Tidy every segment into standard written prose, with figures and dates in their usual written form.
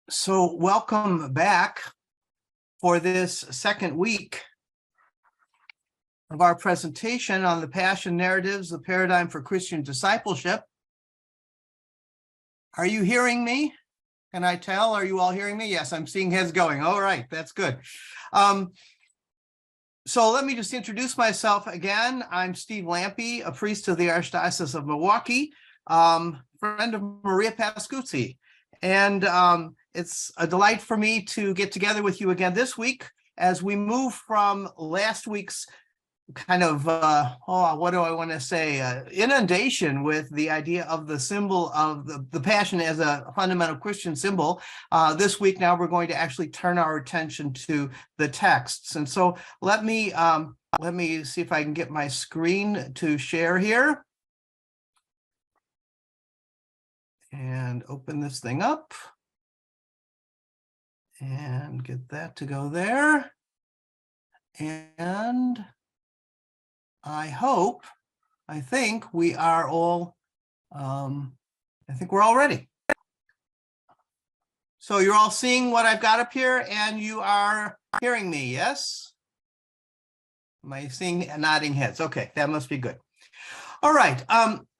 So welcome back for this second week of our presentation on the Passion Narratives, the Paradigm for Christian Discipleship. Are you hearing me? Can I tell? Are you all hearing me? Yes, I'm seeing heads going. All right, that's good. So let me just introduce myself again. I'm Steve Lampe, a priest of the Archdiocese of Milwaukee, friend of Maria Pascuzzi. And it's a delight for me to get together with you again this week as we move from last week's kind of, what do I want to say, inundation with the idea of the symbol of the Passion as a fundamental Christian symbol. This week now we're going to actually turn our attention to the texts. And so let me see if I can get my screen to share here. And open this thing up and get that to go there. And I think we are all, I think we're all ready. So you're all seeing what I've got up here and you are hearing me, yes? Am I seeing nodding heads? Okay, that must be good. All right,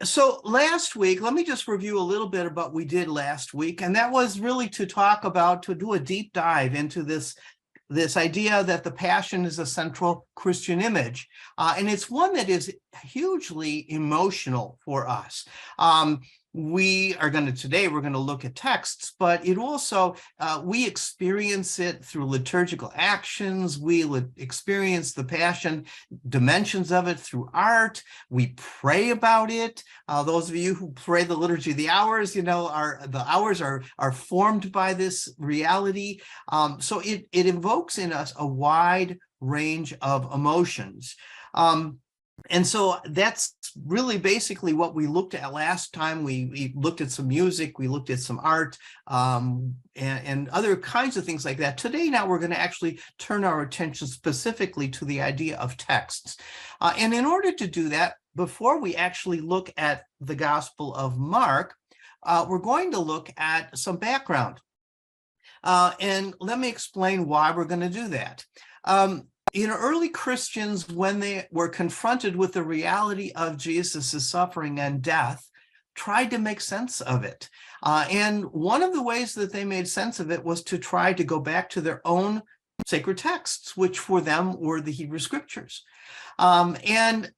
so last week, let me just review a little bit about what we did last week, and that was really to do a deep dive into this idea that the Passion is a central Christian image, and it's one that is hugely emotional for us. We're going to look at texts, but it also, we experience it through liturgical actions. We experience the Passion dimensions of it through art. We pray about it. Those of you who pray the Liturgy of the Hours, the hours are formed by this reality. So it invokes in us a wide range of emotions. And so that's really basically what we looked at last time. We looked at some music, we looked at some art, and other kinds of things like that. Today, now we're going to actually turn our attention specifically to the idea of texts. And in order to do that, before we actually look at the Gospel of Mark, we're going to look at some background. And let me explain why we're going to do that. Early Christians, when they were confronted with the reality of Jesus' suffering and death, tried to make sense of it. And one of the ways that they made sense of it was to try to go back to their own sacred texts, which for them were the Hebrew Scriptures. And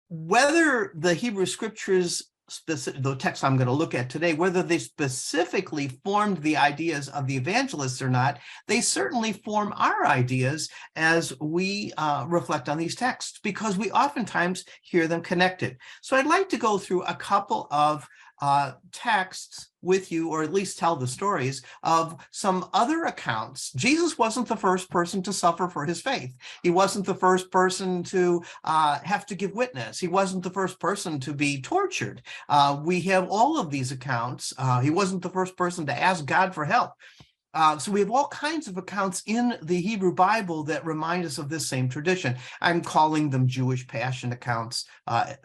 whether the Hebrew Scriptures, the text I'm going to look at today, whether they specifically formed the ideas of the evangelists or not, they certainly form our ideas as we reflect on these texts, because we oftentimes hear them connected. So I'd like to go through a couple of texts with you, or at least tell the stories of some other accounts. Jesus wasn't the first person to suffer for his faith. He wasn't the first person to have to give witness. He wasn't the first person to be tortured. We have all of these accounts. He wasn't the first person to ask God for help. So we have all kinds of accounts in the Hebrew Bible that remind us of this same tradition. I'm calling them Jewish Passion accounts,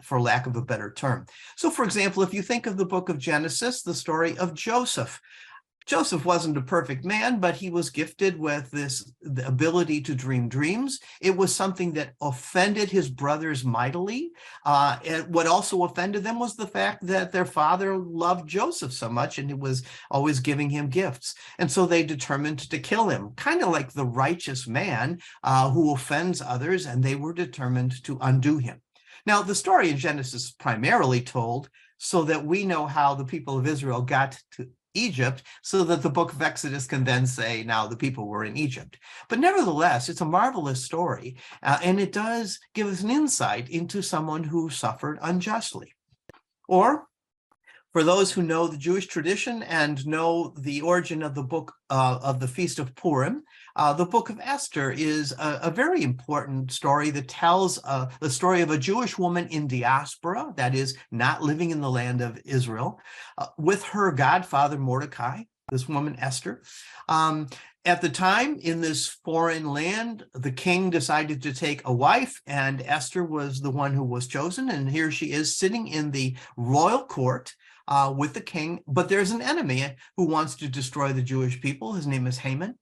for lack of a better term. So, for example, if you think of the book of Genesis, the story of Joseph. Joseph wasn't a perfect man, but he was gifted with the ability to dream dreams. It was something that offended his brothers mightily. And what also offended them was the fact that their father loved Joseph so much and he was always giving him gifts. And so they determined to kill him, kind of like the righteous man who offends others, and they were determined to undo him. Now, the story in Genesis is primarily told so that we know how the people of Israel got to Egypt, so that the book of Exodus can then say, now the people were in Egypt. But nevertheless, it's a marvelous story, and it does give us an insight into someone who suffered unjustly. Or, for those who know the Jewish tradition and know the origin of the book of the Feast of Purim, the book of Esther is a very important story that tells the story of a Jewish woman in diaspora, that is, not living in the land of Israel, with her godfather Mordecai, this woman Esther. At the time, in this foreign land, the king decided to take a wife, and Esther was the one who was chosen. And here she is sitting in the royal court with the king, but there's an enemy who wants to destroy the Jewish people. His name is Haman.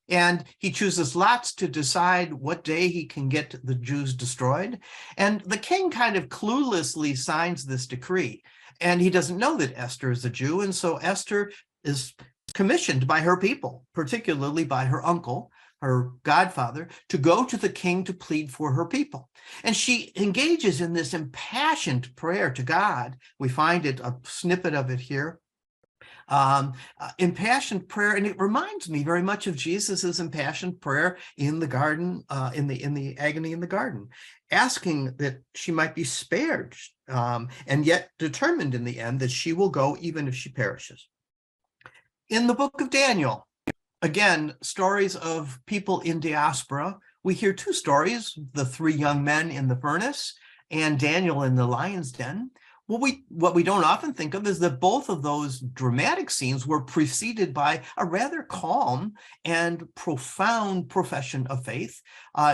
And he chooses lots to decide what day he can get the Jews destroyed. And the king kind of cluelessly signs this decree. And he doesn't know that Esther is a Jew. And so Esther is commissioned by her people, particularly by her uncle, her godfather, to go to the king to plead for her people. And she engages in this impassioned prayer to God. We find it, a snippet of it here. Impassioned prayer, and it reminds me very much of Jesus's impassioned prayer in the garden, in the agony in the garden, asking that she might be spared, and yet determined in the end that she will go even if she perishes. In the book of Daniel, again, stories of people in diaspora. We hear two stories: the three young men in the furnace and Daniel in the lion's den. What we don't often think of is that both of those dramatic scenes were preceded by a rather calm and profound profession of faith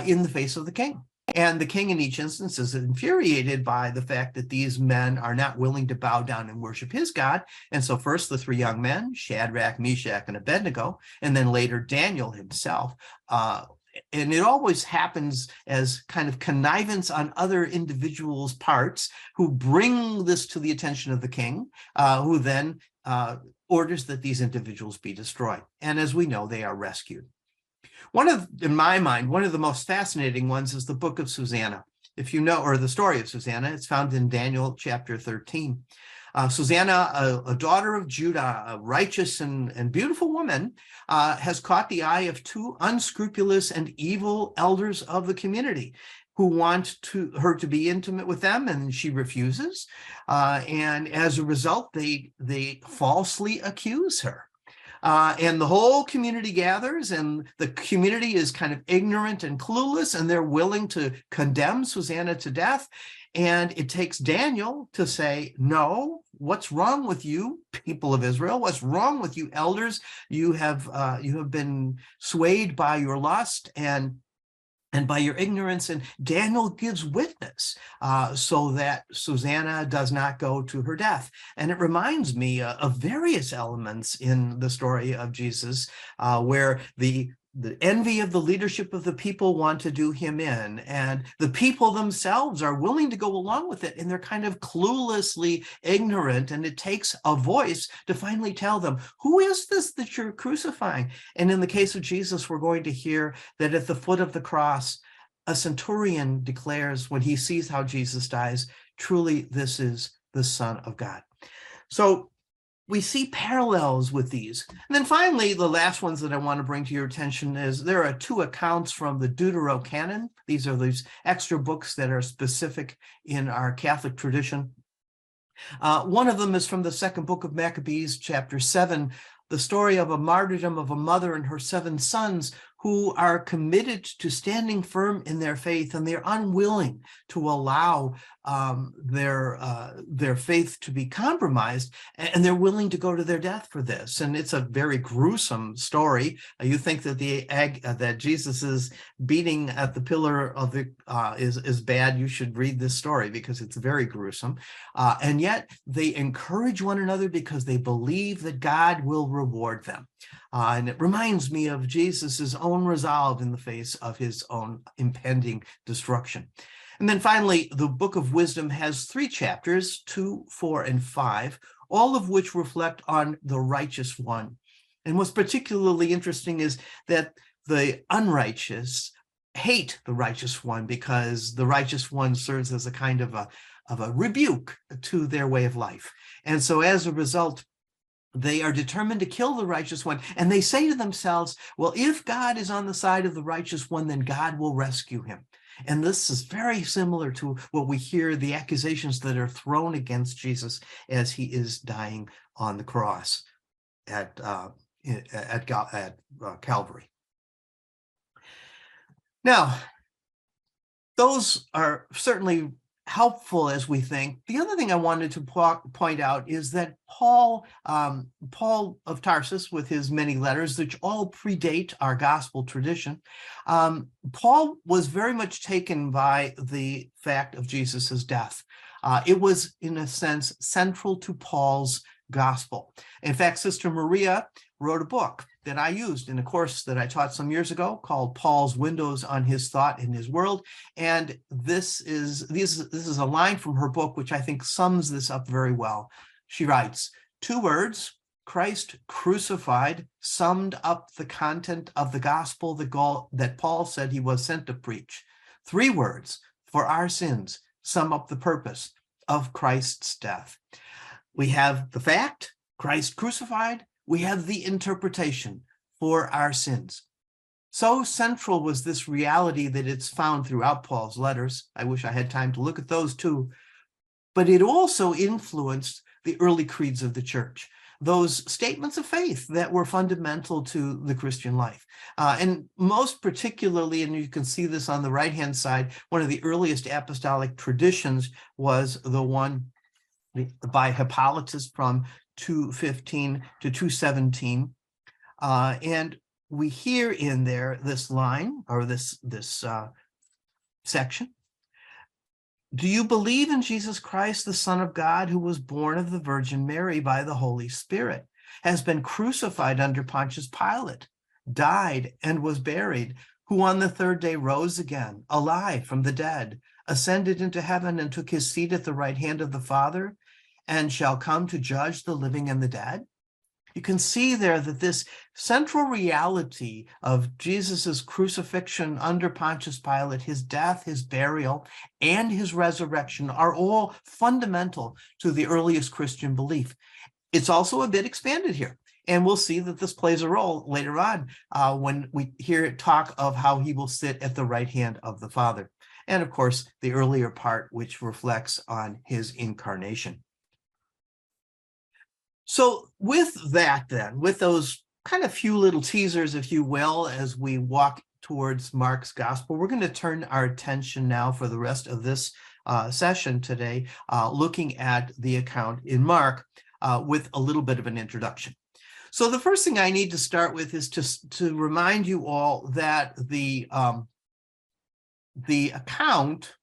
in the face of the king. And the king in each instance is infuriated by the fact that these men are not willing to bow down and worship his God. And so first the three young men, Shadrach, Meshach, and Abednego, and then later Daniel himself, and it always happens as kind of connivance on other individuals' parts who bring this to the attention of the king, who then orders that these individuals be destroyed. And as we know, they are rescued. In my mind, one of the most fascinating ones is the book of Susanna. If you know, or the story of Susanna, it's found in Daniel chapter 13. Susanna, a daughter of Judah, a righteous and beautiful woman, has caught the eye of two unscrupulous and evil elders of the community who want her to be intimate with them, and she refuses. And as a result, they falsely accuse her. And the whole community gathers, and the community is kind of ignorant and clueless, and they're willing to condemn Susanna to death. And it takes Daniel to say, no, what's wrong with you, people of Israel? What's wrong with you, elders? You have been swayed by your lust and by your ignorance. And Daniel gives witness so that Susanna does not go to her death. And it reminds me of various elements in the story of Jesus where the envy of the leadership of the people want to do him in, and the people themselves are willing to go along with it, and they're kind of cluelessly ignorant, and it takes a voice to finally tell them, who is this that you're crucifying? And in the case of Jesus, we're going to hear that at the foot of the cross, a centurion declares when he sees how Jesus dies, truly this is the Son of God. So we see parallels with these. And then finally, the last ones that I want to bring to your attention is there are two accounts from the Deuterocanon. These are these extra books that are specific in our Catholic tradition. One of them is from the second book of Maccabees, chapter 7, the story of a martyrdom of a mother and her 7 sons who are committed to standing firm in their faith, and they're unwilling to allow their faith to be compromised, and they're willing to go to their death for this. And it's a very gruesome story. You think that that Jesus's beating at the pillar of the is bad? You should read this story because it's very gruesome. And yet they encourage one another because they believe that God will reward them. And it reminds me of Jesus's own resolve in the face of his own impending destruction. And then finally, the Book of Wisdom has 3 chapters, 2, 4, and 5, all of which reflect on the righteous one. And what's particularly interesting is that the unrighteous hate the righteous one because the righteous one serves as a kind of a rebuke to their way of life. And so as a result, they are determined to kill the righteous one. And they say to themselves, well, if God is on the side of the righteous one, then God will rescue him. And this is very similar to what we hear, the accusations that are thrown against Jesus as he is dying on the cross at Calvary. Now, those are certainly helpful as we think. The other thing I wanted to point out is that Paul of Tarsus, with his many letters, which all predate our gospel tradition, Paul was very much taken by the fact of Jesus's death. It was, in a sense, central to Paul's gospel. In fact, Sister Maria wrote a book that I used in a course that I taught some years ago called Paul's Windows on His Thought in His World. And this is a line from her book, which I think sums this up very well. She writes, 2 words, Christ crucified, summed up the content of the gospel that Paul said he was sent to preach. 3 words, for our sins, sum up the purpose of Christ's death. We have the fact, Christ crucified. We have the interpretation, for our sins. So central was this reality that it's found throughout Paul's letters. I wish I had time to look at those too. But it also influenced the early creeds of the church, those statements of faith that were fundamental to the Christian life. And most particularly, and you can see this on the right-hand side, one of the earliest apostolic traditions was the one by Hippolytus from 215 to 217. And we hear in there this line, or this section. Do you believe in Jesus Christ, the Son of God, who was born of the Virgin Mary by the Holy Spirit, has been crucified under Pontius Pilate, died and was buried, who on the 3rd day rose again, alive from the dead, ascended into heaven and took his seat at the right hand of the Father, and shall come to judge the living and the dead? You can see there that this central reality of Jesus's crucifixion under Pontius Pilate, his death, his burial, and his resurrection are all fundamental to the earliest Christian belief. It's also a bit expanded here, and we'll see that this plays a role later on when we hear talk of how he will sit at the right hand of the Father. And of course, the earlier part, which reflects on his incarnation. So with that then, with those kind of few little teasers, if you will, as we walk towards Mark's gospel, we're going to turn our attention now for the rest of this session today, looking at the account in Mark with a little bit of an introduction. So the first thing I need to start with is to remind you all that the account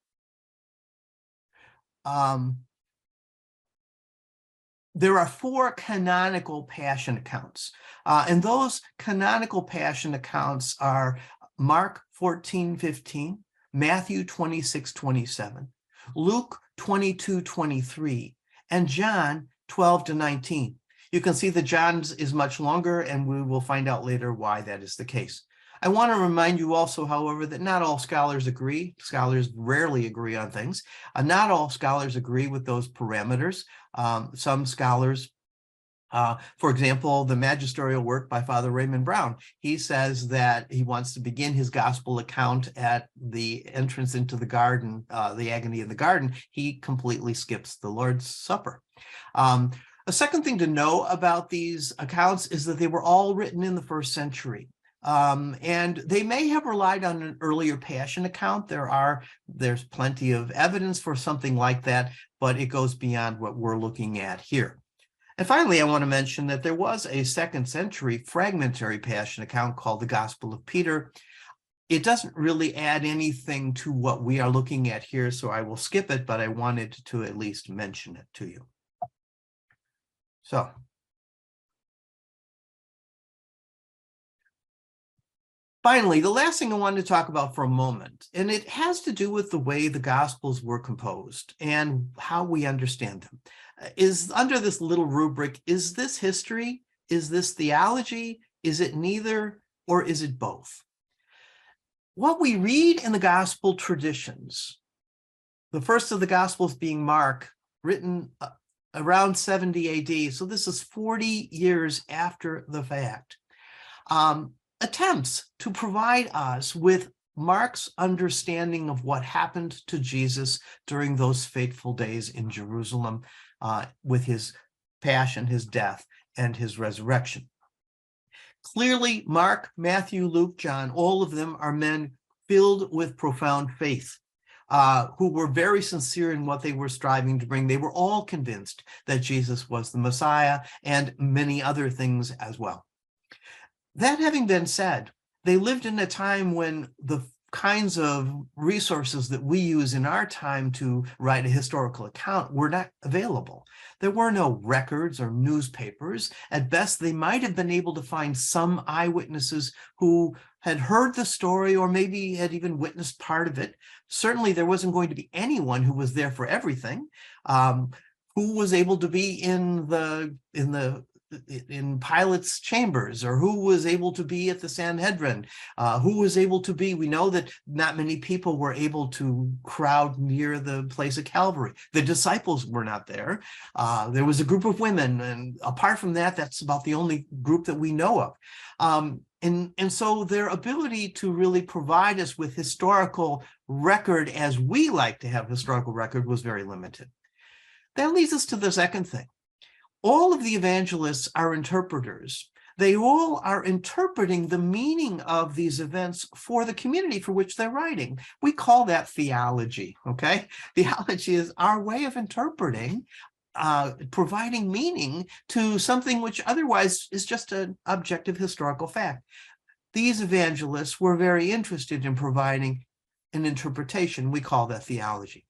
there are 4 canonical passion accounts, and those canonical passion accounts are Mark 14:15, Matthew 26:27, Luke 22:23, and John 12-19. You can see that John's is much longer, and we will find out later why that is the case. I want to remind you also, however, that not all scholars agree. Scholars rarely agree on things. Not all scholars agree with those parameters. Some scholars, for example, the magisterial work by Father Raymond Brown, he says that he wants to begin his gospel account at the entrance into the garden, the agony of the garden. He completely skips the Lord's Supper. A second thing to know about these accounts is that they were all written in the 1st century. And they may have relied on an earlier passion account. There's plenty of evidence for something like that, but it goes beyond what we're looking at here. And finally, I want to mention that there was a 2nd century fragmentary passion account called the Gospel of Peter. It doesn't really add anything to what we are looking at here, so I will skip it, but I wanted to at least mention it to you. So, finally, the last thing I wanted to talk about for a moment, and it has to do with the way the Gospels were composed and how we understand them, is under this little rubric: is this history? Is this theology? Is it neither, or is it both? What we read in the Gospel traditions, the first of the Gospels being Mark, written around 70 AD, so this is 40 years after the fact, attempts to provide us with Mark's understanding of what happened to Jesus during those fateful days in Jerusalem with his passion, his death, and his resurrection. Clearly, Mark, Matthew, Luke, John, all of them are men filled with profound faith, who were very sincere in what they were striving to bring. They were all convinced that Jesus was the Messiah and many other things as well. That having been said, they lived in a time when the kinds of resources that we use in our time to write a historical account were not available. There were no records or newspapers. At best, they might have been able to find some eyewitnesses who had heard the story or maybe had even witnessed part of it. Certainly, there wasn't going to be anyone who was there for everything, who was able to be in Pilate's chambers, or who was able to be at the Sanhedrin, who was able to be, we know that not many people were able to crowd near the place of Calvary. The disciples were not there. There was a group of women, and apart from that, that's about the only group that we know of. And so their ability to really provide us with historical record as we like to have historical record was very limited. That leads us to the second thing. All of the evangelists are interpreters. They all are interpreting the meaning of these events for the community for which they're writing. We call that theology, okay? Theology is our way of interpreting, providing meaning to something which otherwise is just an objective historical fact. These evangelists were very interested in providing an interpretation. We call that theology.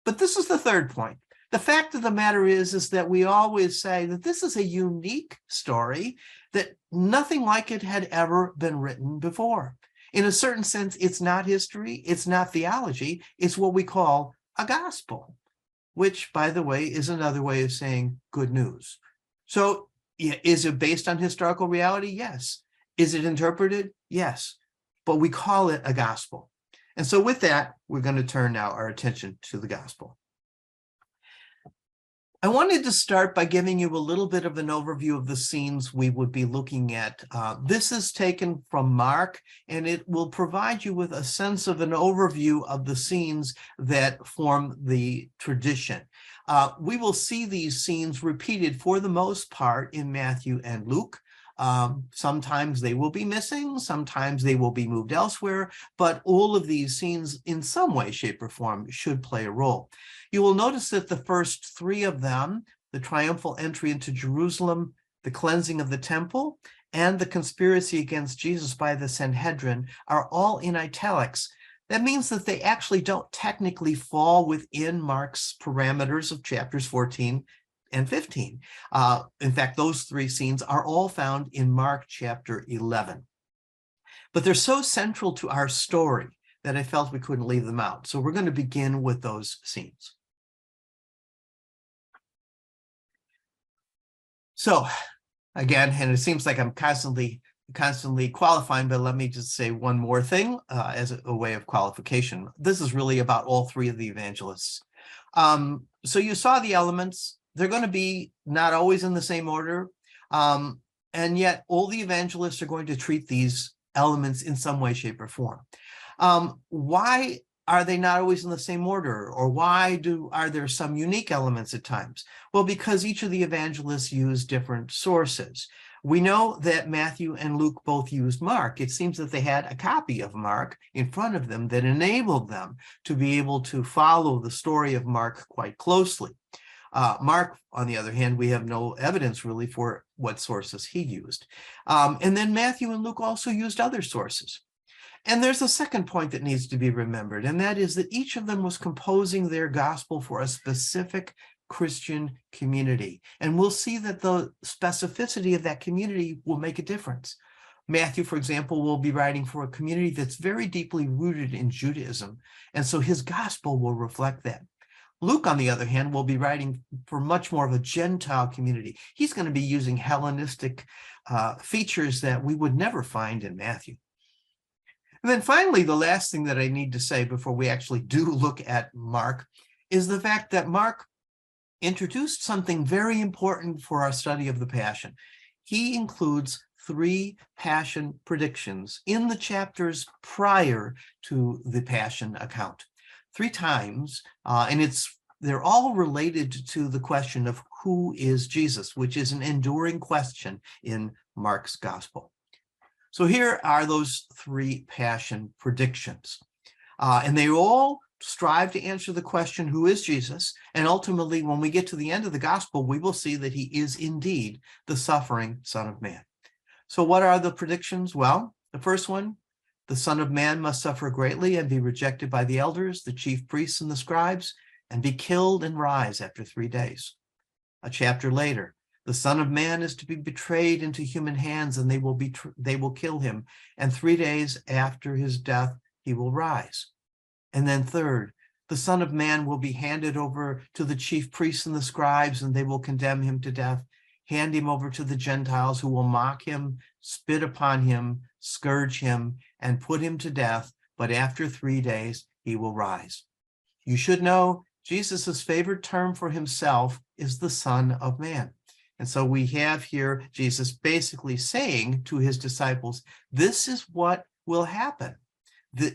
But this is the third point. The fact of the matter is that we always say that this is a unique story, that nothing like it had ever been written before. In a certain sense, it's not history, it's not theology, it's what we call a gospel, which, by the way, is another way of saying good news. So, is it based on historical reality? Yes. Is it interpreted? Yes. But we call it a gospel. And so with that, we're going to turn now our attention to the gospel. I wanted to start by giving you a little bit of an overview of the scenes we would be looking at. This is taken from Mark, and it will provide you with a sense of an overview of the scenes that form the tradition. We will see these scenes repeated for the most part in Matthew and Luke. Sometimes they will be missing, sometimes they will be moved elsewhere, but all of these scenes in some way, shape, or form should play a role. You will notice that the first three of them, the triumphal entry into Jerusalem, the cleansing of the temple, and the conspiracy against Jesus by the Sanhedrin, are all in italics. That means that they actually don't technically fall within Mark's parameters of chapters 14 and 15. In fact, those three scenes are all found in Mark chapter 11. But they're so central to our story that I felt we couldn't leave them out. So we're going to begin with those scenes. So again, and it seems like I'm constantly qualifying, but let me just say one more thing as a way of qualification. This is really about all three of the evangelists. So you saw the elements. They're going to be not always in the same order, and yet all the evangelists are going to treat these elements in some way, shape, or form. Why are they not always in the same order? Or why are there some unique elements at times? Well, because each of the evangelists used different sources. We know that Matthew and Luke both used Mark. It seems that they had a copy of Mark in front of them that enabled them to be able to follow the story of Mark quite closely. Mark, on the other hand, we have no evidence really for what sources he used. And then Matthew and Luke also used other sources. And there's a second point that needs to be remembered, and that is that each of them was composing their gospel for a specific Christian community. And we'll see that the specificity of that community will make a difference. Matthew, for example, will be writing for a community that's very deeply rooted in Judaism, and so his gospel will reflect that. Luke, on the other hand, will be writing for much more of a Gentile community. He's going to be using Hellenistic features that we would never find in Matthew. And then finally, the last thing that I need to say before we actually do look at Mark is the fact that Mark introduced something very important for our study of the Passion. He includes 3 Passion predictions in the chapters prior to the Passion account. 3 times, and they're all related to the question of who is Jesus, which is an enduring question in Mark's gospel. So here are those 3 Passion predictions, and they all strive to answer the question, who is Jesus? And ultimately, when we get to the end of the gospel, we will see that he is indeed the suffering Son of Man. So what are the predictions? Well, the first one, The Son of Man must suffer greatly and be rejected by the elders, the chief priests, and the scribes, and be killed and rise after 3 days. A chapter later, the Son of Man is to be betrayed into human hands, and they will kill him, and 3 days after his death, he will rise. And then third, the Son of Man will be handed over to the chief priests and the scribes, and they will condemn him to death, hand him over to the Gentiles, who will mock him, spit upon him, scourge him, and put him to death. But after 3 days, he will rise. You should know Jesus' favorite term for himself is the Son of Man. And so we have here Jesus basically saying to his disciples, this is what will happen.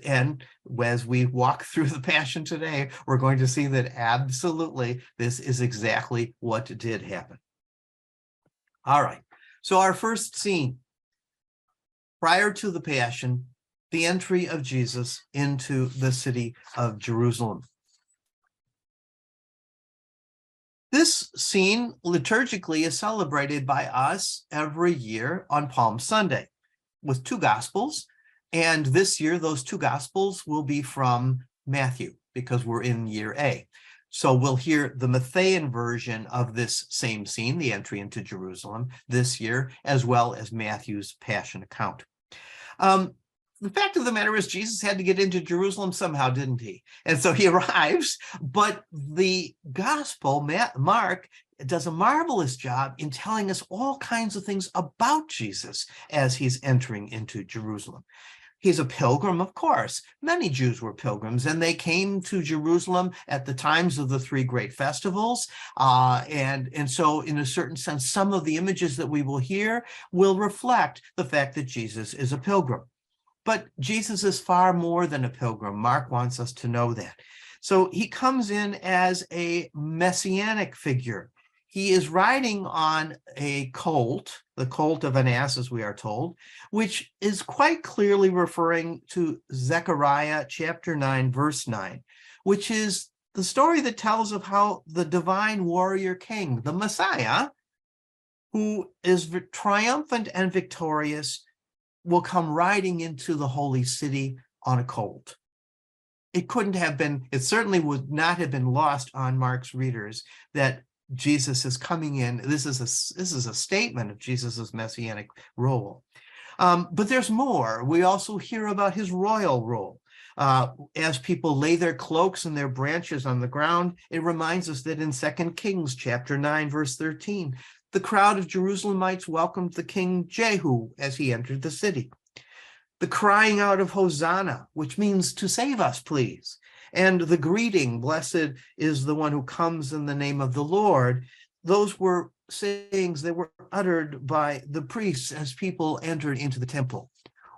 And as we walk through the Passion today, we're going to see that absolutely this is exactly what did happen. All right, so our first scene, prior to the Passion, the entry of Jesus into the city of Jerusalem. This scene liturgically is celebrated by us every year on Palm Sunday with 2 Gospels. And this year, those 2 Gospels will be from Matthew because we're in year A. So we'll hear the Matthean version of this same scene, the entry into Jerusalem, this year, as well as Matthew's Passion account. The fact of the matter is Jesus had to get into Jerusalem somehow, didn't he? And so he arrives, but the Gospel, Mark, does a marvelous job in telling us all kinds of things about Jesus as he's entering into Jerusalem. He's a pilgrim, of course. Many Jews were pilgrims, and they came to Jerusalem at the times of the 3 great festivals. And so in a certain sense, some of the images that we will hear will reflect the fact that Jesus is a pilgrim. But Jesus is far more than a pilgrim. Mark wants us to know that. So he comes in as a messianic figure. He is riding on a colt, the colt of an ass, as we are told, which is quite clearly referring to Zechariah chapter 9, verse 9, which is the story that tells of how the divine warrior king, the Messiah, who is triumphant and victorious, will come riding into the holy city on a colt. It certainly would not have been lost on Mark's readers that Jesus is coming in. This is a statement of Jesus's messianic role. But there's more. We also hear about his royal role. As people lay their cloaks and their branches on the ground, it reminds us that in 2 Kings chapter 9, verse 13, the crowd of Jerusalemites welcomed the king Jehu as he entered the city. The crying out of Hosanna, which means to save us, please, and the greeting, blessed is the one who comes in the name of the Lord, those were sayings that were uttered by the priests as people entered into the temple.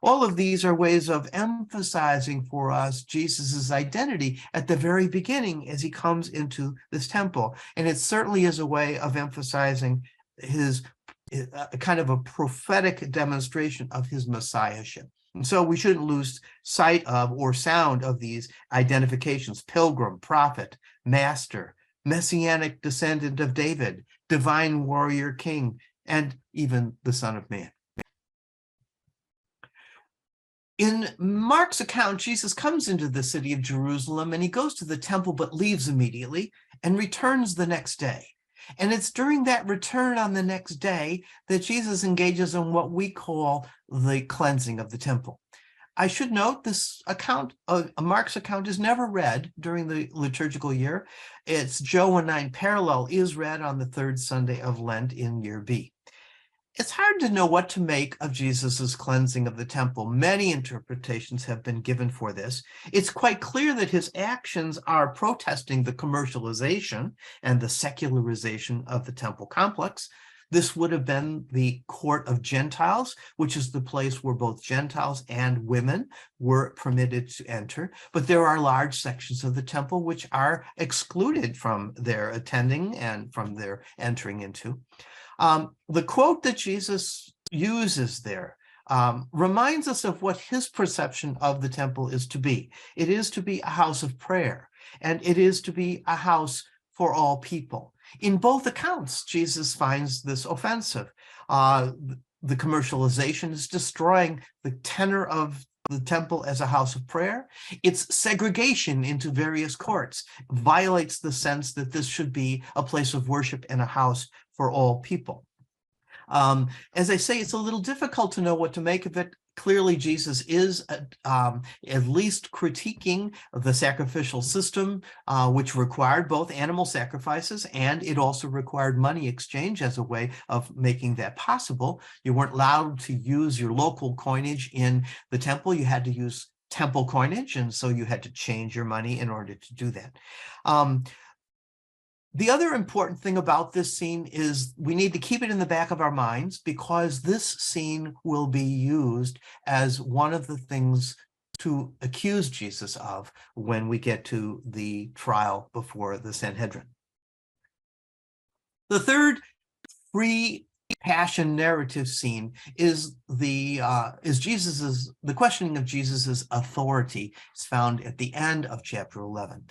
All of these are ways of emphasizing for us Jesus's identity at the very beginning as he comes into this temple. And it certainly is a way of emphasizing his kind of a prophetic demonstration of his messiahship. And so we shouldn't lose sight of or sound of these identifications: pilgrim, prophet, master, messianic descendant of David, divine warrior king, and even the Son of Man. In Mark's account, Jesus comes into the city of Jerusalem and he goes to the temple but leaves immediately and returns the next day. And it's during that return on the next day that Jesus engages in what we call the cleansing of the temple. I should note this account, Mark's account, is never read during the liturgical year. Its Johannine parallel is read on the 3rd Sunday of Lent in year B. It's hard to know what to make of Jesus's cleansing of the temple. Many interpretations have been given for this. It's quite clear that his actions are protesting the commercialization and the secularization of the temple complex. This would have been the court of Gentiles, which is the place where both Gentiles and women were permitted to enter. But there are large sections of the temple which are excluded from their attending and from their entering into. The quote that Jesus uses there reminds us of what his perception of the temple is to be. It is to be a house of prayer, and it is to be a house for all people. In both accounts, Jesus finds this offensive. The commercialization is destroying the tenor of the temple as a house of prayer. Its segregation into various courts violates the sense that this should be a place of worship and a house for all people. As I say, it's a little difficult to know what to make of it. Clearly, Jesus is at least critiquing the sacrificial system, which required both animal sacrifices, and it also required money exchange as a way of making that possible. You weren't allowed to use your local coinage in the temple. You had to use temple coinage, and so you had to change your money in order to do that. The other important thing about this scene is we need to keep it in the back of our minds, because this scene will be used as one of the things to accuse Jesus of when we get to the trial before the Sanhedrin. The third pre-passion narrative scene is the questioning of Jesus's authority. It's found at the end of chapter 11.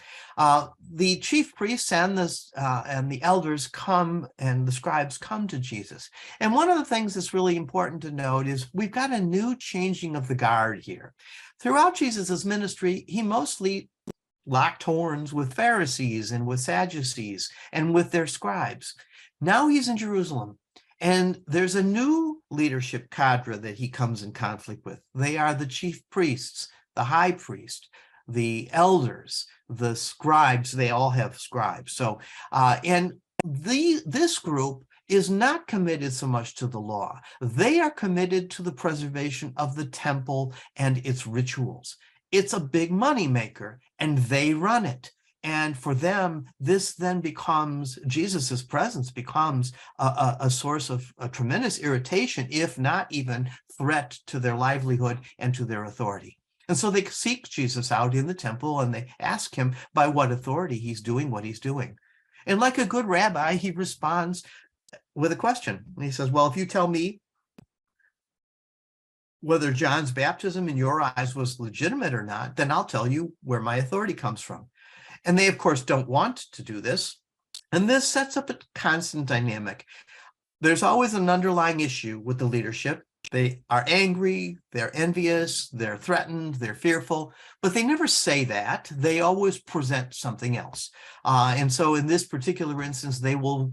The chief priests and the elders come, and the scribes come to Jesus. And one of the things that's really important to note is we've got a new changing of the guard here. Throughout Jesus's ministry, he mostly locked horns with Pharisees and with Sadducees and with their scribes. Now he's in Jerusalem, and there's a new leadership cadre that he comes in conflict with. They are the chief priests, the high priest, the elders, the scribes. They all have scribes. So, this group is not committed so much to the law. They are committed to the preservation of the temple and its rituals. It's a big money maker, and they run it. And for them, this then becomes, Jesus's presence becomes a source of a tremendous irritation, if not even threat to their livelihood and to their authority. And so they seek Jesus out in the temple, and they ask him by what authority he's doing what he's doing. And like a good rabbi, he responds with a question. And he says, well, if you tell me whether John's baptism in your eyes was legitimate or not, then I'll tell you where my authority comes from. And they, of course, don't want to do this. And this sets up a constant dynamic. There's always an underlying issue with the leadership. They are angry, they're envious, they're threatened, they're fearful, but they never say that. They always present something else. And so in this particular instance, they will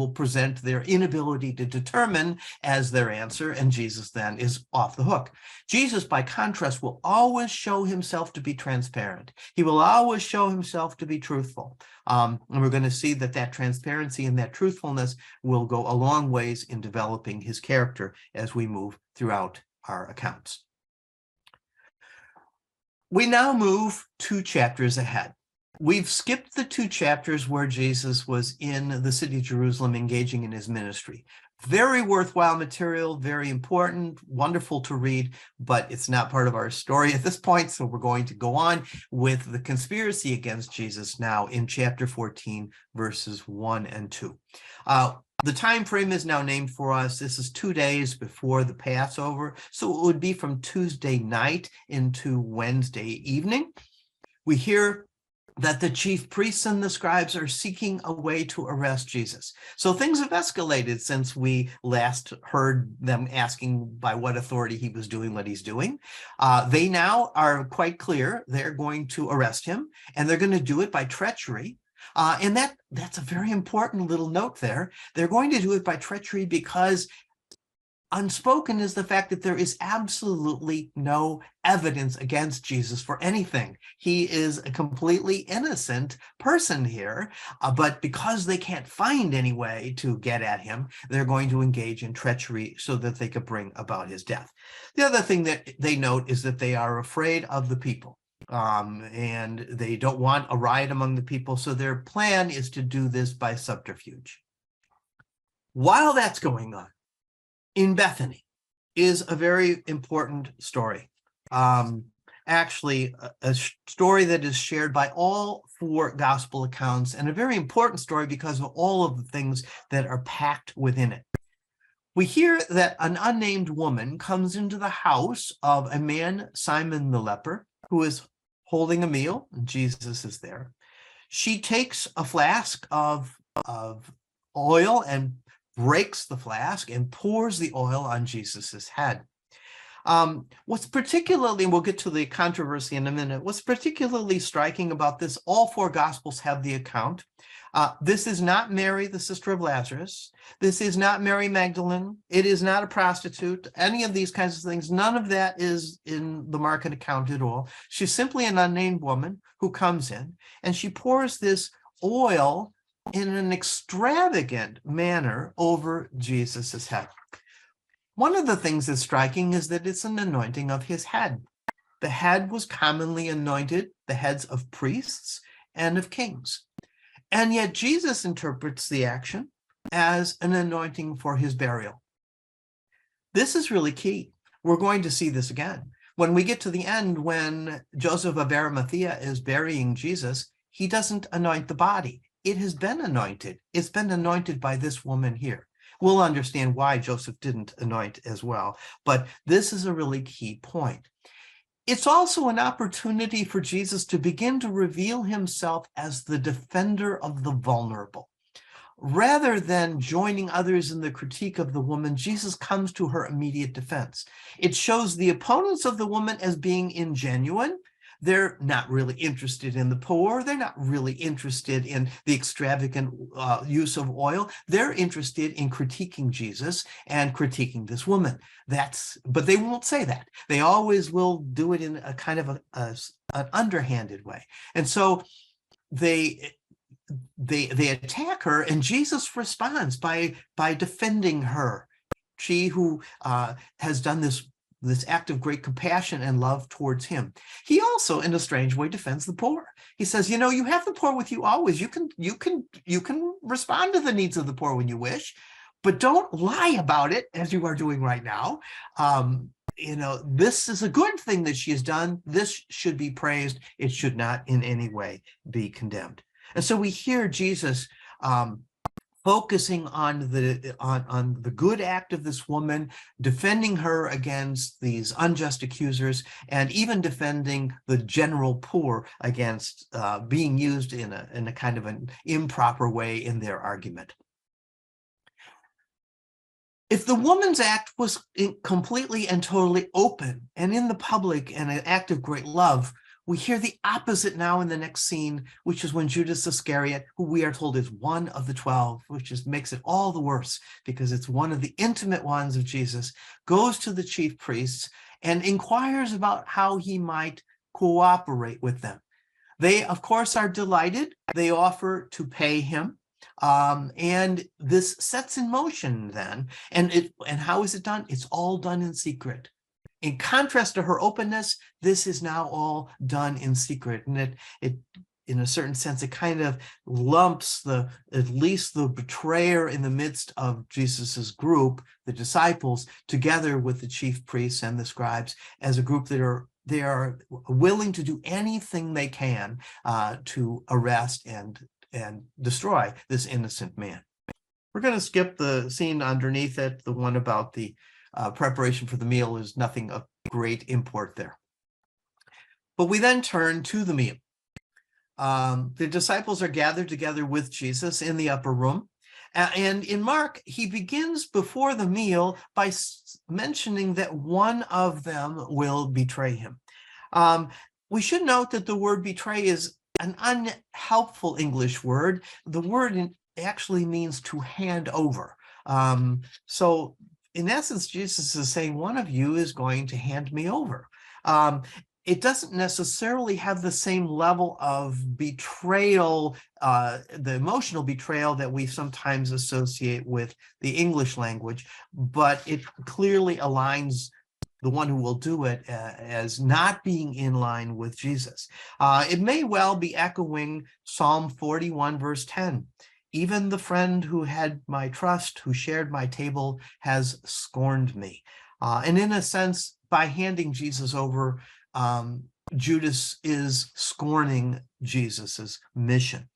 present their inability to determine as their answer, and Jesus then is off the hook. Jesus, by contrast, will always show himself to be transparent. He will always show himself to be truthful. And we're going to see that transparency and that truthfulness will go a long ways in developing his character as we move throughout our accounts. We now move 2 chapters ahead. We've skipped the 2 chapters where Jesus was in the city of Jerusalem engaging in his ministry. Very worthwhile material, very important, wonderful to read, but it's not part of our story at this point, so we're going to go on with the conspiracy against Jesus now in chapter 14, verses 1 and 2. The time frame is now named for us. This is 2 days before the Passover, so it would be from Tuesday night into Wednesday evening. We hear that the chief priests and the scribes are seeking a way to arrest Jesus. So things have escalated since we last heard them asking by what authority he was doing what he's doing. They now are quite clear they're going to arrest him, and they're going to do it by treachery. And that's a very important little note there. They're going to do it by treachery because unspoken is the fact that there is absolutely no evidence against Jesus for anything. He is a completely innocent person here, but because they can't find any way to get at him, they're going to engage in treachery so that they could bring about his death. The other thing that they note is that they are afraid of the people. And they don't want a riot among the people, so their plan is to do this by subterfuge. While that's going on, in Bethany is a very important story. Actually, a story that is shared by all 4 gospel accounts, and a very important story because of all of the things that are packed within it. We hear that an unnamed woman comes into the house of a man, Simon the leper, who is holding a meal, and Jesus is there. She takes a flask of oil and breaks the flask and pours the oil on Jesus's head. What's particularly, we'll get to the controversy in a minute, what's particularly striking about this, all four Gospels have the account. This is not Mary, the sister of Lazarus. This is not Mary Magdalene. It is not a prostitute. Any of these kinds of things, none of that is in the Mark account at all. She's simply an unnamed woman who comes in, and she pours this oil in an extravagant manner over Jesus's head. One of the things that's striking is that it's an anointing of his head. The head was commonly anointed, the heads of priests and of kings. And yet Jesus interprets the action as an anointing for his burial. This is really key. We're going to see this again. When we get to the end, when Joseph of Arimathea is burying Jesus, he doesn't anoint the body. It has been anointed. It's been anointed by this woman here. We'll understand why Joseph didn't anoint as well, but this is a really key point. It's also an opportunity for Jesus to begin to reveal himself as the defender of the vulnerable. Rather than joining others in the critique of the woman, Jesus comes to her immediate defense. It shows the opponents of the woman as being ingenuine. They're not really interested in the poor. They're not really interested in the extravagant use of oil. They're interested in critiquing Jesus and critiquing this woman. But they won't say that. They always will do it in a kind of an underhanded way. And so they attack her, and Jesus responds by defending her. She who has done this act of great compassion and love towards him. He also, in a strange way, defends the poor. He says, you have the poor with you always. You can respond to the needs of the poor when you wish, but don't lie about it as you are doing right now. This is a good thing that she has done. This should be praised. It should not in any way be condemned. And so we hear Jesus focusing on the good act of this woman, defending her against these unjust accusers, and even defending the general poor against being used in a kind of an improper way in their argument. If the woman's act was completely and totally open and in the public and an act of great love, we hear the opposite now in the next scene, which is when Judas Iscariot, who we are told is one of the 12, which makes it all the worse because it's one of the intimate ones of Jesus, goes to the chief priests and inquires about how he might cooperate with them. They, of course, are delighted. They offer to pay him. And this sets in motion then. And how is it done? It's all done in secret. In contrast to her openness, this is now all done in secret. And it in a certain sense, it kind of lumps at least the betrayer in the midst of Jesus's group, the disciples, together with the chief priests and the scribes as a group that they are willing to do anything they can to arrest and destroy this innocent man. We're going to skip the scene underneath it. The one about the preparation for the meal is nothing of great import there. But we then turn to the meal. The disciples are gathered together with Jesus in the upper room. And in Mark, he begins before the meal by mentioning that one of them will betray him. We should note that the word betray is an unhelpful English word. The word actually means to hand over. So in essence, Jesus is saying, one of you is going to hand me over. It doesn't necessarily have the same level of betrayal, the emotional betrayal that we sometimes associate with the English language, but it clearly aligns the one who will do it as not being in line with Jesus. It may well be echoing Psalm 41, verse 10. Even the friend who had my trust, who shared my table, has scorned me. And in a sense, by handing Jesus over, Judas is scorning Jesus's mission.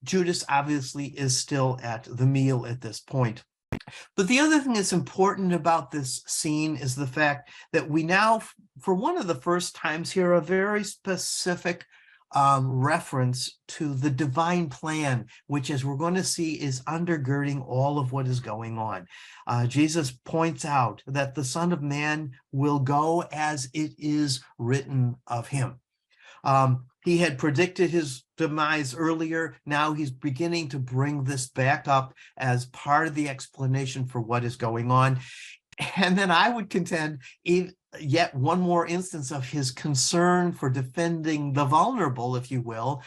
Judas obviously is still at the meal at this point. But the other thing that's important about this scene is the fact that we now, for one of the first times, hear a very specific reference to the divine plan, which, as we're going to see, is undergirding all of what is going on. Jesus points out that the Son of Man will go as it is written of him. He had predicted his demise earlier. Now he's beginning to bring this back up as part of the explanation for what is going on. And then I would contend yet one more instance of his concern for defending the vulnerable, if you will.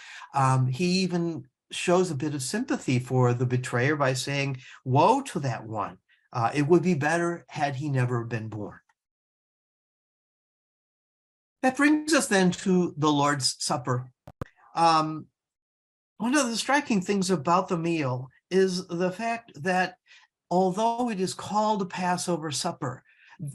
He even shows a bit of sympathy for the betrayer by saying, woe to that one. It would be better had he never been born. That brings us then to the Lord's Supper. One of the striking things about the meal is the fact that although it is called a Passover supper,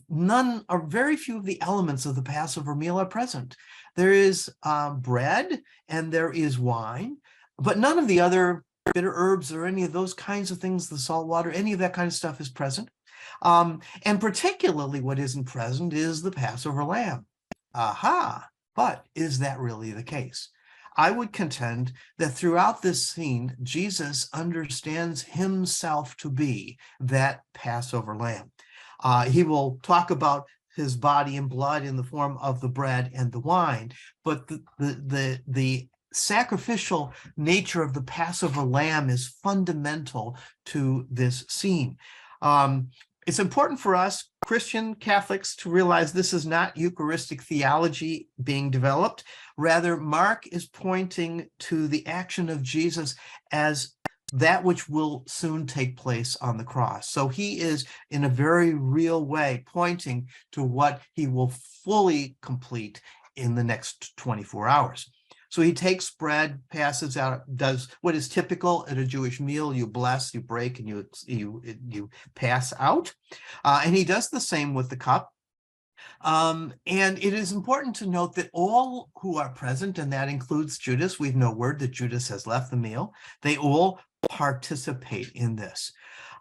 none or very few of the elements of the Passover meal are present. There is bread and there is wine, but none of the other bitter herbs or any of those kinds of things, the salt water, any of that kind of stuff is present. And particularly what isn't present is the Passover lamb. Aha, but is that really the case? I would contend that throughout this scene, Jesus understands himself to be that Passover lamb. He will talk about his body and blood in the form of the bread and the wine, but the sacrificial nature of the Passover lamb is fundamental to this scene. It's important for us Christian Catholics to realize this is not Eucharistic theology being developed. Rather, Mark is pointing to the action of Jesus as that which will soon take place on the cross. So he is, in a very real way, pointing to what he will fully complete in the next 24 hours. So he takes bread, passes out, does what is typical at a Jewish meal. You bless, you break, and you pass out. And he does the same with the cup. And it is important to note that all who are present, and that includes Judas, we've no word that Judas has left the meal, they all participate in this.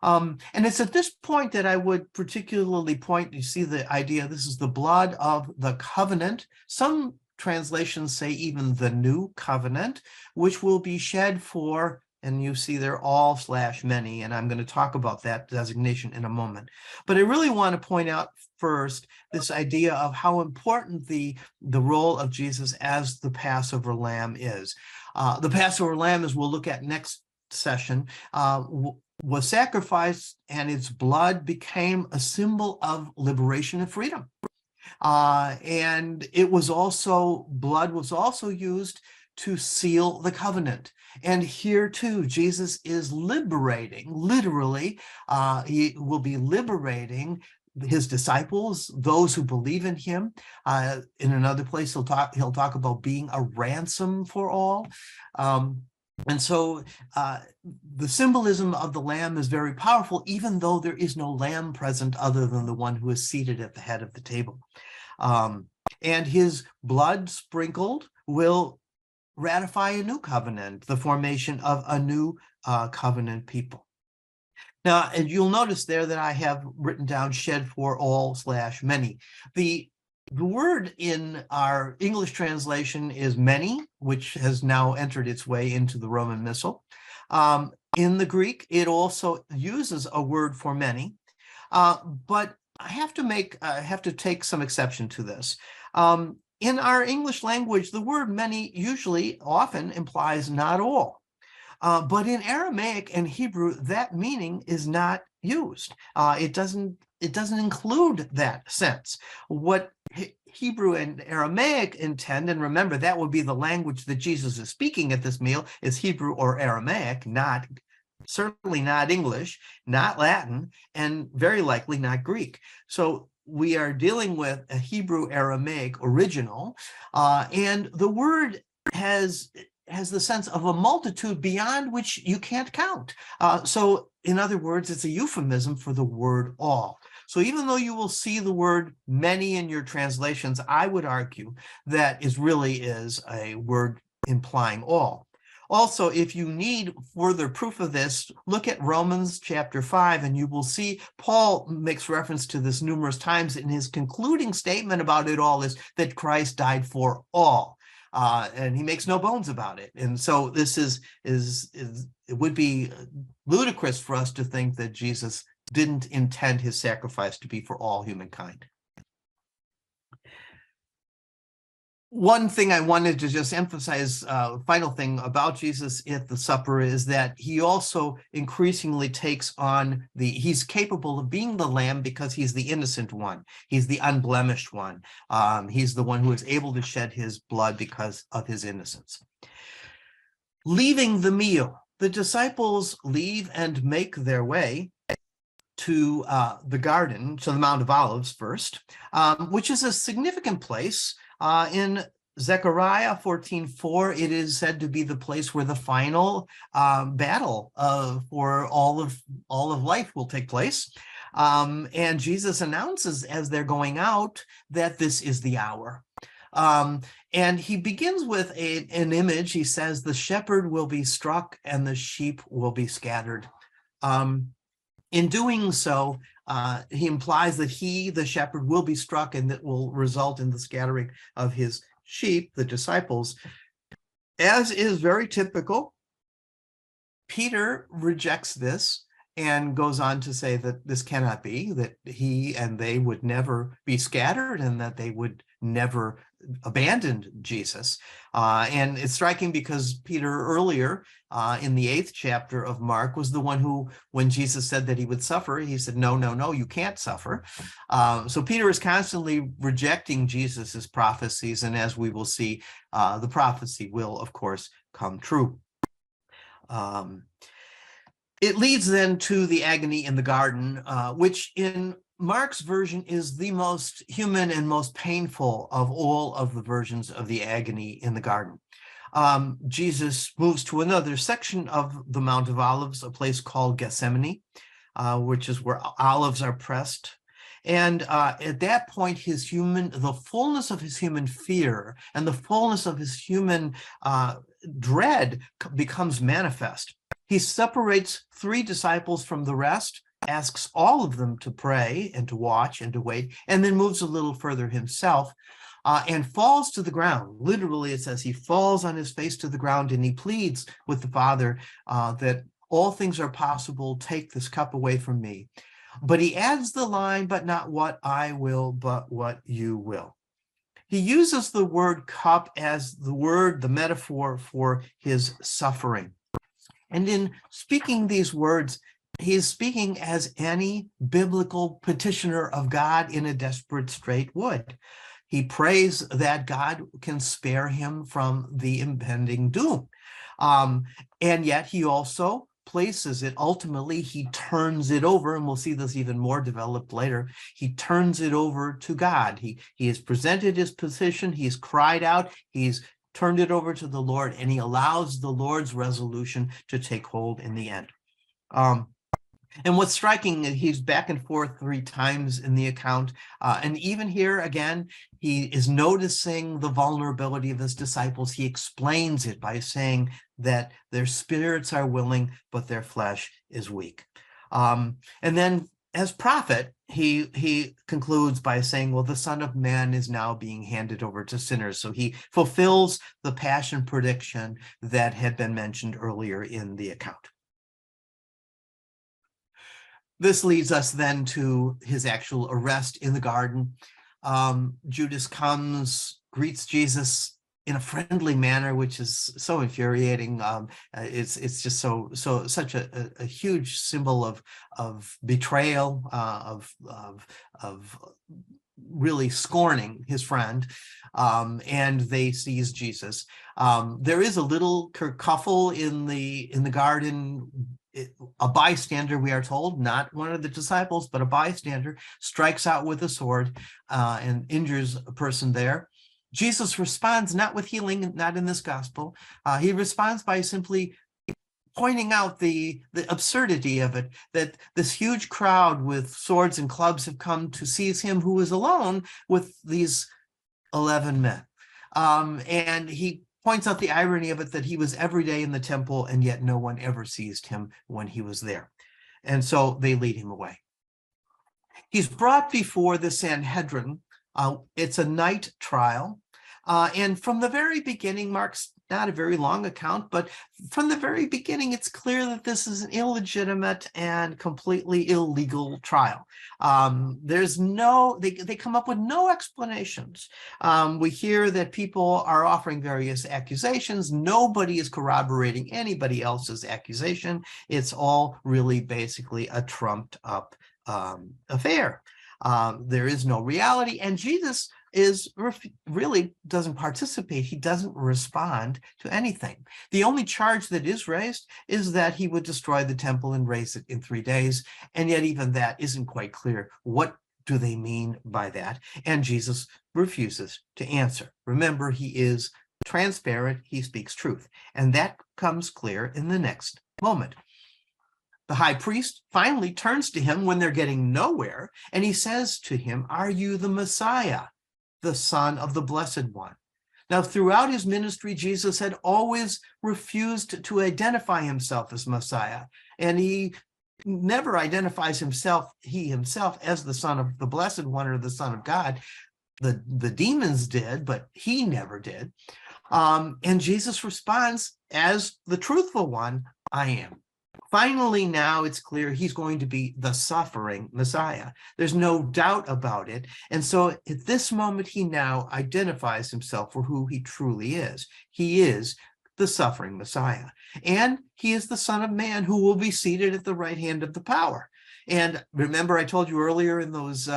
And it's at this point that I would particularly point, you see the idea, this is the blood of the covenant. Some translations say even the new covenant, which will be shed for, and you see they're all/many, and I'm going to talk about that designation in a moment. But I really want to point out first this idea of how important the role of Jesus as the Passover lamb is. The Passover lamb, as we'll look at next session, was sacrificed, and its blood became a symbol of liberation and freedom. And it was also, blood was also used to seal the covenant. And here too, Jesus is liberating, literally, he will be liberating his disciples, those who believe in him. In another place, he'll talk about being a ransom for all. And so the symbolism of the lamb is very powerful, even though there is no lamb present other than the one who is seated at the head of the table. And his blood sprinkled will ratify a new covenant, the formation of a new covenant people. Now, and you'll notice there that I have written down shed for all/many. The word in our English translation is many, which has now entered its way into the Roman Missal. In the Greek, it also uses a word for many, but I have to take some exception to this. In our English language, the word many often implies not all. But in Aramaic and Hebrew, that meaning is not used. It doesn't include that sense. What Hebrew and Aramaic intend, and remember that would be the language that Jesus is speaking at this meal, is Hebrew or Aramaic, certainly not English, not Latin, and very likely not Greek. So we are dealing with a Hebrew Aramaic original, and the word has the sense of a multitude beyond which you can't count. So in other words, it's a euphemism for the word all. So even though you will see the word many in your translations, I would argue that it really is a word implying all. Also, if you need further proof of this, look at Romans chapter 5, and you will see Paul makes reference to this numerous times in his concluding statement about it all is that Christ died for all. and he makes no bones about it. And so this is it would be ludicrous for us to think that Jesus didn't intend his sacrifice to be for all humankind. One thing I wanted to just emphasize, final thing about Jesus at the supper, is that he also increasingly takes on he's capable of being the lamb because he's the innocent one. He's the unblemished one. He's the one who is able to shed his blood because of his innocence. Leaving the meal, the disciples leave and make their way to the garden, to the Mount of Olives first, which is a significant place. In Zechariah 14:4, it is said to be the place where the final battle for all of life will take place. And Jesus announces as they're going out that this is the hour. And he begins with an image. He says, the shepherd will be struck and the sheep will be scattered. In doing so, he implies that he, the shepherd, will be struck, and that will result in the scattering of his sheep, the disciples. As is very typical, Peter rejects this and goes on to say that this cannot be, that he and they would never be scattered, and that they would never abandon Jesus. And it's striking because Peter earlier in the 8th chapter of Mark was the one who, when Jesus said that he would suffer, he said, no, you can't suffer. So Peter is constantly rejecting Jesus's prophecies. And as we will see, the prophecy will, of course, come true. It leads then to the agony in the garden, which in Mark's version is the most human and most painful of all of the versions of the agony in the garden. Jesus moves to another section of the Mount of Olives, a place called Gethsemane, which is where olives are pressed. And at that point, the fullness of his human fear and the fullness of his human dread becomes manifest. He separates 3 disciples from the rest, asks all of them to pray and to watch and to wait, and then moves a little further himself and falls to the ground. Literally, it says he falls on his face to the ground and he pleads with the Father that all things are possible, take this cup away from me. But he adds the line, but not what I will, but what you will. He uses the word cup as the metaphor for his suffering. And in speaking these words, he is speaking as any biblical petitioner of God in a desperate strait would. He prays that God can spare him from the impending doom. And yet he also places it, ultimately, he turns it over, and we'll see this even more developed later. He turns it over to God. He has presented his position, he's cried out, he's turned it over to the Lord, and he allows the Lord's resolution to take hold in the end. And what's striking, he's back and forth 3 times in the account. And even here, again, he is noticing the vulnerability of his disciples. He explains it by saying that their spirits are willing, but their flesh is weak. And then as prophet, he concludes by saying, well, the Son of Man is now being handed over to sinners. So he fulfills the passion prediction that had been mentioned earlier in the account. This leads us then to his actual arrest in the garden. Judas comes, greets Jesus in a friendly manner, which is so infuriating. It's just such a huge symbol of betrayal, of really scorning his friend, and they seize Jesus. There is a little kerfuffle in the garden. A bystander, we are told, not one of the disciples, but a bystander, strikes out with a sword and injures a person there. Jesus responds not with healing, not in this gospel. He responds by simply pointing out the absurdity of it, that this huge crowd with swords and clubs have come to seize him who is alone with these 11 men. And he points out the irony of it, that he was every day in the temple and yet no one ever seized him when he was there. And so they lead him away. He's brought before the Sanhedrin. It's a night trial. And from the very beginning, Mark's not a very long account, but from the very beginning, it's clear that this is an illegitimate and completely illegal trial. They come up with no explanations. We hear that people are offering various accusations. Nobody is corroborating anybody else's accusation. It's all really basically a trumped up affair. There is no reality, and Jesus really doesn't participate. He doesn't respond to anything. The only charge that is raised is that he would destroy the temple and raise it in 3 days, and yet even that isn't quite clear. What do they mean by that? And Jesus refuses to answer. Remember, he is transparent. He speaks truth, and that comes clear in the next moment. The high priest finally turns to him when they're getting nowhere, and he says to him, "Are you the Messiah, the Son of the Blessed One?" Now, throughout his ministry, Jesus had always refused to identify himself as Messiah, and he never identifies himself as the Son of the Blessed One or the Son of God. The demons did, but he never did. And Jesus responds as the truthful one, "I am." Finally, now it's clear he's going to be the suffering Messiah. There's no doubt about it. And so at this moment, he now identifies himself for who he truly is. He is the suffering Messiah. And he is the Son of Man who will be seated at the right hand of the power. And remember, I told you earlier in those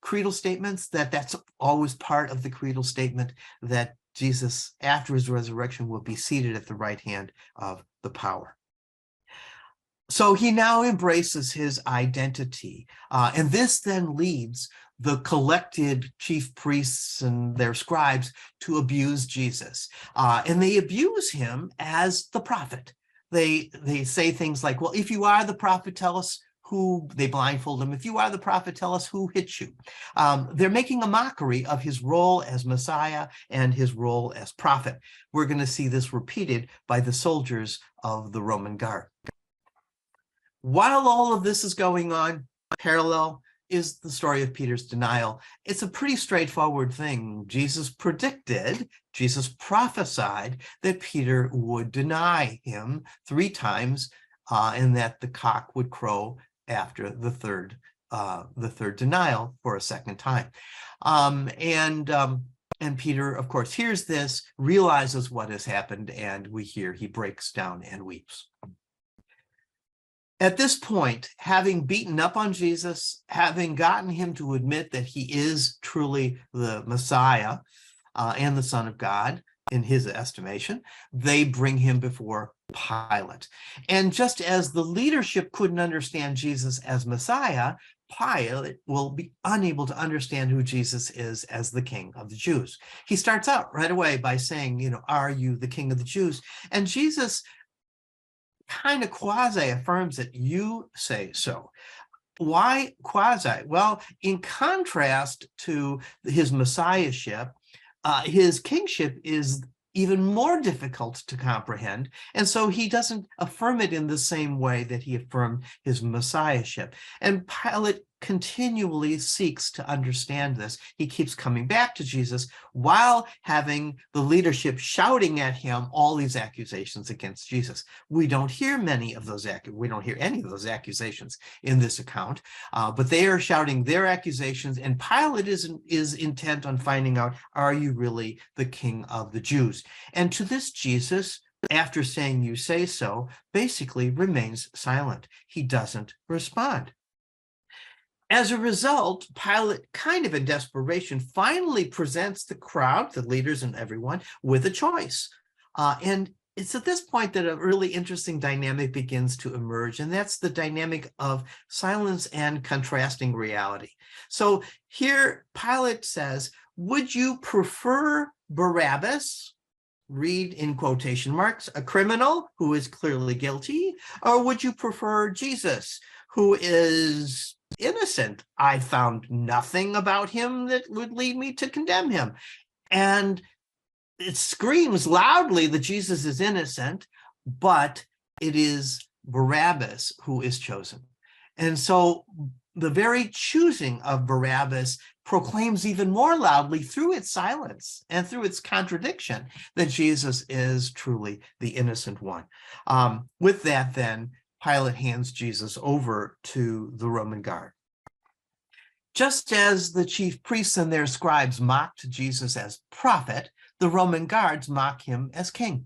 creedal statements that that's always part of the creedal statement, that Jesus, after his resurrection, will be seated at the right hand of the power. So he now embraces his identity. And this then leads the collected chief priests and their scribes to abuse Jesus. And they abuse him as the prophet. They say things like, well, if you are the prophet, tell us who, they blindfold him. If you are the prophet, tell us who hit you. They're making a mockery of his role as Messiah and his role as prophet. We're going to see this repeated by the soldiers of the Roman guard. While all of this is going on, parallel is the story of Peter's denial. It's a pretty straightforward thing. Jesus prophesied that Peter would deny him 3 times, and that the cock would crow after the third denial for a second time. And Peter, of course, hears this, realizes what has happened, and we hear he breaks down and weeps. At this point, having beaten up on Jesus, having gotten him to admit that he is truly the Messiah and the Son of God, in his estimation, they bring him before Pilate. And just as the leadership couldn't understand Jesus as Messiah, Pilate will be unable to understand who Jesus is as the King of the Jews. He starts out right away by saying, "Are you the King of the Jews?" And Jesus kind of quasi-affirms that you say so. Why quasi? Well, in contrast to his messiahship, his kingship is even more difficult to comprehend. And so he doesn't affirm it in the same way that he affirmed his messiahship. And Pilate continually seeks to understand this. He keeps coming back to Jesus while having the leadership shouting at him all these accusations against Jesus. We don't hear any of those accusations in this account, but they are shouting their accusations, and Pilate is intent on finding out, are you really the King of the Jews? And to this, Jesus, after saying you say so, basically remains silent. He doesn't respond. As a result, Pilate, kind of in desperation, finally presents the crowd, the leaders and everyone, with a choice. And it's at this point that a really interesting dynamic begins to emerge, and that's the dynamic of silence and contrasting reality. So here, Pilate says, would you prefer Barabbas, read in quotation marks, a criminal who is clearly guilty, or would you prefer Jesus, who is innocent? I found nothing about him that would lead me to condemn him. And it screams loudly that Jesus is innocent, but it is Barabbas who is chosen. And so the very choosing of Barabbas proclaims even more loudly through its silence and through its contradiction that Jesus is truly the innocent one. With that, then, Pilate hands Jesus over to the Roman guard. Just as the chief priests and their scribes mocked Jesus as prophet, the Roman guards mock him as king.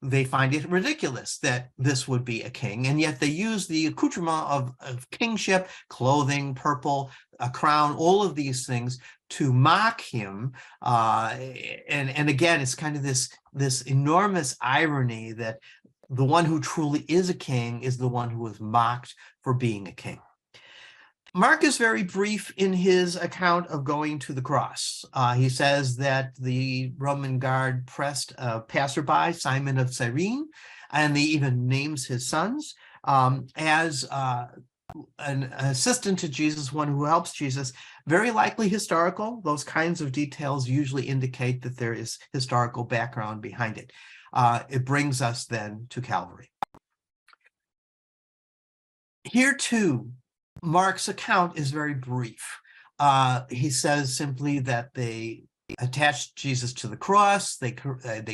They find it ridiculous that this would be a king, and yet they use the accoutrement of kingship, clothing, purple, a crown, all of these things to mock him. And again, it's kind of this enormous irony that the one who truly is a king is the one who is mocked for being a king. Mark is very brief in his account of going to the cross. He says that the Roman guard pressed a passerby, Simon of Cyrene, and he even names his sons as an assistant to Jesus, one who helps Jesus. Very likely historical. Those kinds of details usually indicate that there is historical background behind it. It brings us then to Calvary. Here too, Mark's account is very brief. He says simply that they attached Jesus to the cross. They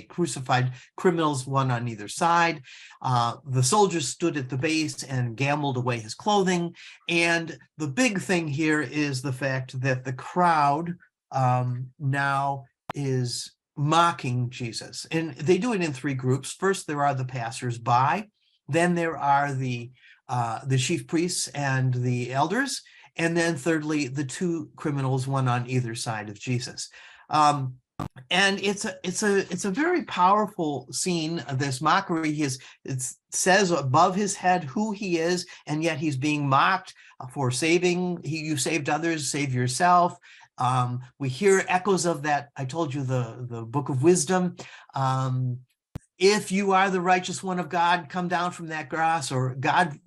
crucified criminals, one on either side. The soldiers stood at the base and gambled away his clothing. And the big thing here is the fact that the crowd now is mocking Jesus. And they do it in three groups. First, there are the passers-by. Then there are the chief priests and the elders, and then thirdly, the two criminals, one on either side of Jesus. And it's a very powerful scene of this mockery. It says above his head who he is, and yet he's being mocked for saving. You saved others, save yourself. We hear echoes of that. I told you the book of wisdom. If you are the righteous one of God, come down from that cross, or God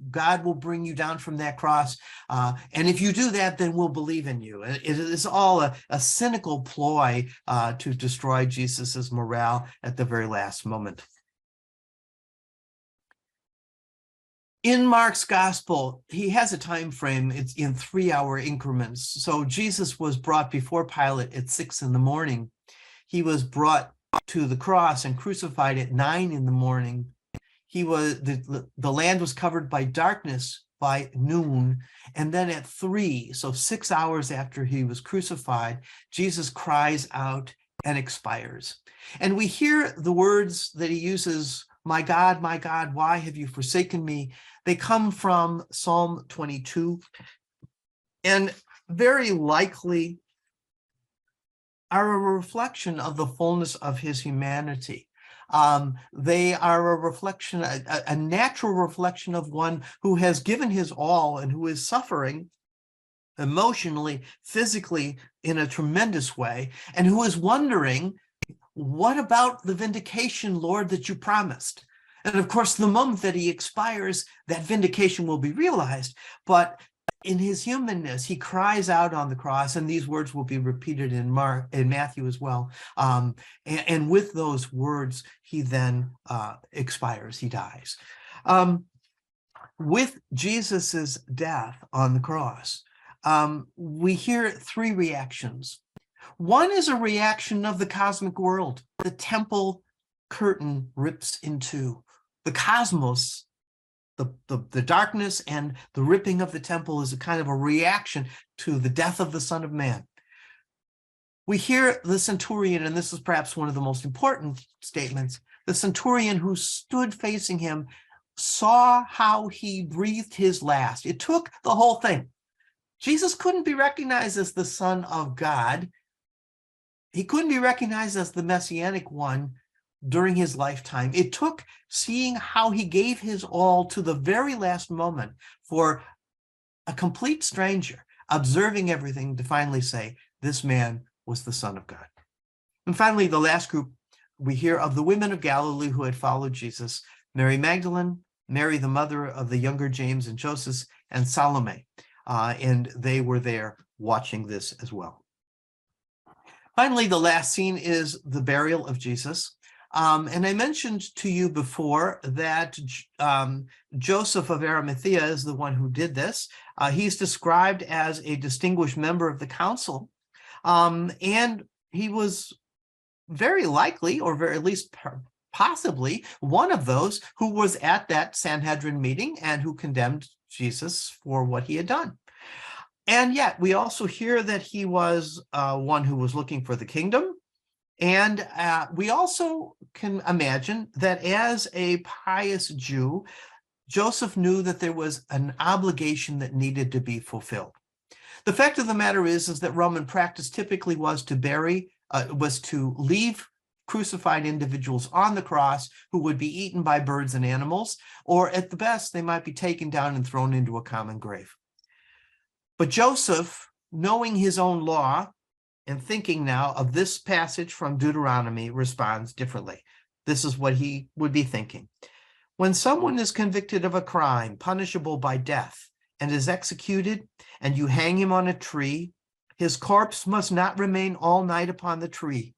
will bring you down from that cross. And if you do that, then we'll believe in you. It is all a cynical ploy to destroy Jesus's morale at the very last moment. In Mark's gospel, he has a time frame. It's in 3-hour increments. So Jesus was brought before Pilate at 6 a.m. He was brought to the cross and crucified at 9 a.m. The land was covered by darkness by noon, and then at 3, so 6 hours after he was crucified, Jesus cries out and expires. And we hear the words that he uses, my God, why have you forsaken me? They come from Psalm 22, and very likely are a reflection of the fullness of his humanity. They are a reflection, a natural reflection of one who has given his all and who is suffering emotionally, physically, in a tremendous way, and who is wondering, what about the vindication, Lord, that you promised? And of course, the moment that he expires, that vindication will be realized. But in his humanness, he cries out on the cross, and these words will be repeated in Matthew as well. And with those words, he then expires, he dies. With Jesus's death on the cross, we hear 3 reactions. One is a reaction of the cosmic world. The temple curtain rips in two. The cosmos, the darkness and the ripping of the temple is a kind of a reaction to the death of the Son of Man. We hear the centurion, and this is perhaps one of the most important statements, the centurion who stood facing him saw how he breathed his last. It took the whole thing. Jesus couldn't be recognized as the Son of God. He couldn't be recognized as the Messianic one during his lifetime. It took seeing how he gave his all to the very last moment for a complete stranger observing everything to finally say, this man was the Son of God. And finally, the last group, we hear of the women of Galilee who had followed Jesus, Mary Magdalene, Mary, the mother of the younger James and Joseph, and Salome. And they were there watching this as well. Finally, the last scene is the burial of Jesus. And I mentioned to you before that Joseph of Arimathea is the one who did this. He's described as a distinguished member of the council. And he was very likely, or very, at least possibly, one of those who was at that Sanhedrin meeting and who condemned Jesus for what he had done. And yet we also hear that he was one who was looking for the kingdom. And we also can imagine that as a pious Jew, Joseph knew that there was an obligation that needed to be fulfilled. The fact of the matter is that Roman practice typically was to leave crucified individuals on the cross who would be eaten by birds and animals, or at the best, they might be taken down and thrown into a common grave. But Joseph, knowing his own law and thinking now of this passage from Deuteronomy, responds differently. This is what he would be thinking. When someone is convicted of a crime punishable by death and is executed, and you hang him on a tree, his corpse must not remain all night upon the tree.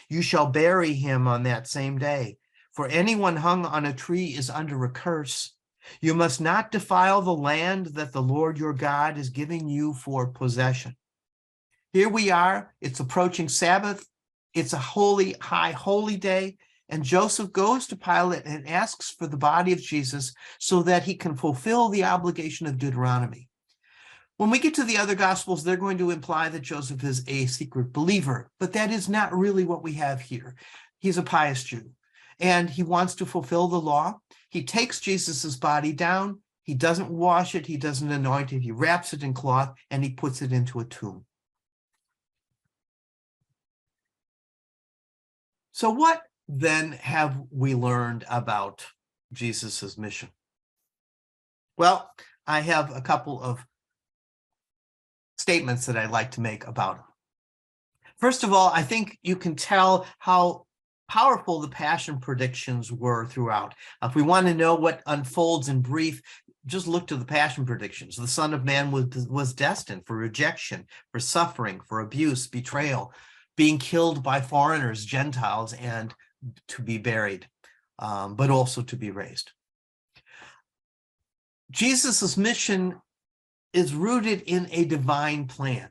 You shall bury him on that same day, for anyone hung on a tree is under a curse. You must not defile the land that the Lord your God is giving you for possession. Here we are, it's approaching Sabbath, it's a high holy day, and Joseph goes to Pilate and asks for the body of Jesus so that he can fulfill the obligation of Deuteronomy. When we get to the other Gospels, they're going to imply that Joseph is a secret believer, but that is not really what we have here. He's a pious Jew, and he wants to fulfill the law. He takes Jesus's body down. He doesn't wash it. He doesn't anoint it. He wraps it in cloth, and he puts it into a tomb. So what then have we learned about Jesus's mission? Well, I have a couple of statements that I'd like to make about him. First of all, I think you can tell how powerful the passion predictions were throughout. If we want to know what unfolds in brief, just look to the passion predictions. The Son of Man was destined for rejection, for suffering, for abuse, betrayal, being killed by foreigners, Gentiles, and to be buried, but also to be raised. Jesus's mission is rooted in a divine plan.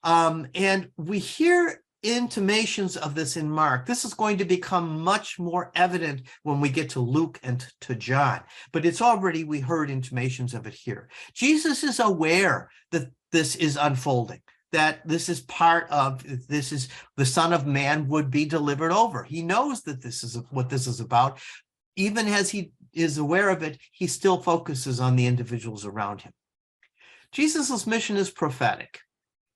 And we hear intimations of this in Mark. This is going to become much more evident when we get to Luke and to John, but we heard intimations of it here. Jesus is aware that this is unfolding, that this is the Son of Man would be delivered over. He knows that this is what this is about. Even as he is aware of it, he still focuses on the individuals around him. Jesus' mission is prophetic.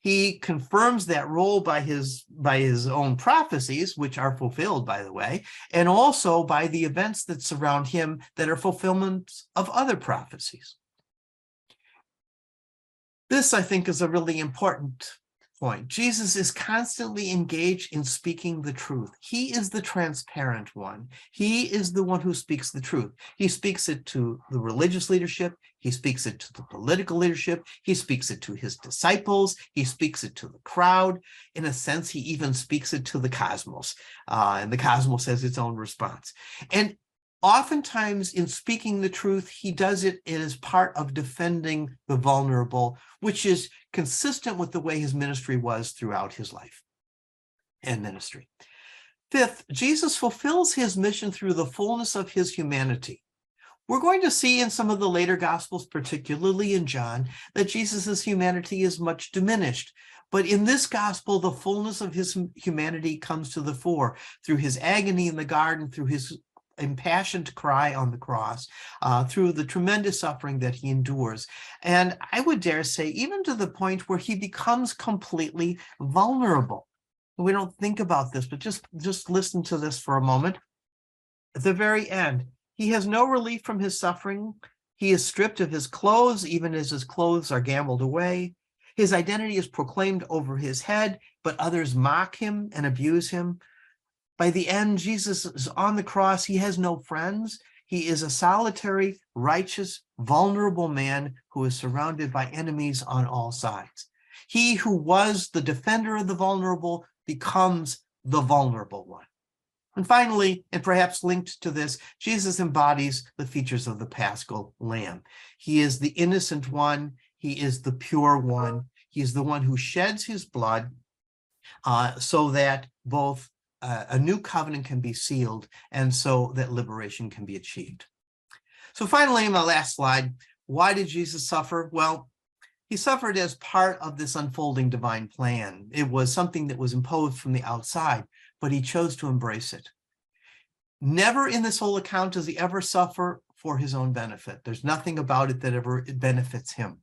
He confirms that role by his own prophecies, which are fulfilled, by the way, and also by the events that surround him that are fulfillments of other prophecies. This, I think, is a really important point. Jesus is constantly engaged in speaking the truth. He is the transparent one. He is the one who speaks the truth. He speaks it to the religious leadership. He speaks it to the political leadership. He speaks it to his disciples. He speaks it to the crowd. In a sense, he even speaks it to the cosmos. And the cosmos has its own response. And oftentimes in speaking the truth, he does it as part of defending the vulnerable, which is consistent with the way his ministry was throughout his life and ministry. Fifth, Jesus fulfills his mission through the fullness of his humanity. We're going to see in some of the later Gospels, particularly in John, that Jesus's humanity is much diminished. But in this gospel, the fullness of his humanity comes to the fore through his agony in the garden, through his impassioned cry on the cross, through the tremendous suffering that he endures. And I would dare say, even to the point where he becomes completely vulnerable. We don't think about this, but just listen to this for a moment. At the very end, he has no relief from his suffering. He is stripped of his clothes, even as his clothes are gambled away. His identity is proclaimed over his head, but others mock him and abuse him. By the end, Jesus is on the cross. He has no friends. He is a solitary, righteous, vulnerable man who is surrounded by enemies on all sides. He who was the defender of the vulnerable becomes the vulnerable one. And finally, and perhaps linked to this, Jesus embodies the features of the Paschal Lamb. He is the innocent one. He is the pure one. He is the one who sheds his blood so that both a new covenant can be sealed and so that liberation can be achieved. So finally, in my last slide, why did Jesus suffer? Well, he suffered as part of this unfolding divine plan. It was something that was imposed from the outside, but he chose to embrace it. Never in this whole account does he ever suffer for his own benefit. There's nothing about it that ever benefits him.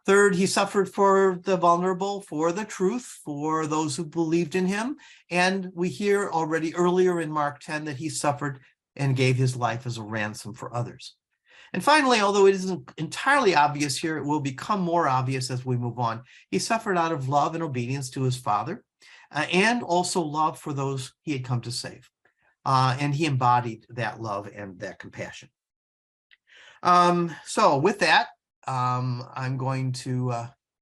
Third, he suffered for the vulnerable, for the truth, for those who believed in him. And we hear already earlier in Mark 10 that he suffered and gave his life as a ransom for others. And finally, although it isn't entirely obvious here, it will become more obvious as we move on. He suffered out of love and obedience to his Father, and also love for those he had come to save. And he embodied that love and that compassion. So with that, I'm going to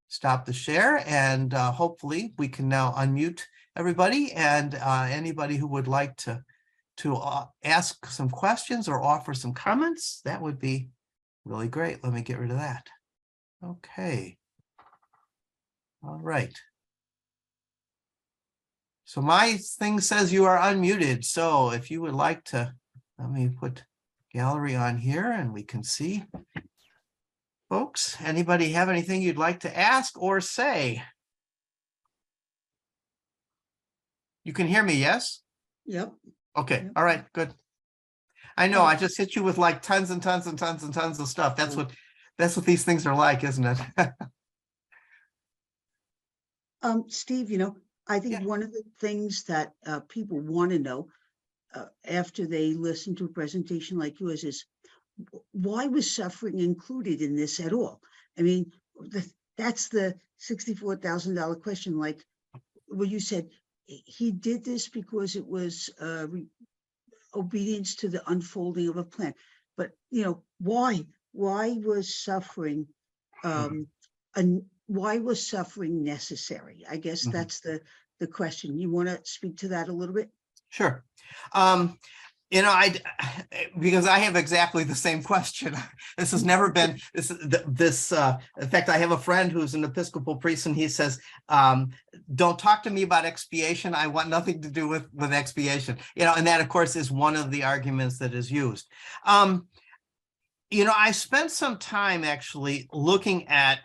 stop the share, and hopefully we can now unmute everybody, and anybody who would like to ask some questions or offer some comments, that would be really great. Let me get rid of that. Okay. All right. So my thing says you are unmuted. So if you would like to, let me put gallery on here and we can see. Folks, anybody have anything you'd like to ask or say? You can hear me, yes? Yep. Okay, Yep. all right, good. I know, I just hit you with like tons and tons and tons and tons of stuff. That's what these things are like, isn't it? Steve, I think one of the things that people want to know after they listen to a presentation like yours is, why was suffering included in this at all? I mean, that's the $64,000 question. Like, well, you said he did this because it was obedience to the unfolding of a plan. But, why was suffering, why was suffering necessary? I guess that's the question. You want to speak to that a little bit? Sure. Because I have exactly the same question. This has never been in fact, I have a friend who's an Episcopal priest, and he says, don't talk to me about expiation. I want nothing to do with expiation. And that, of course, is one of the arguments that is used. I spent some time actually looking at,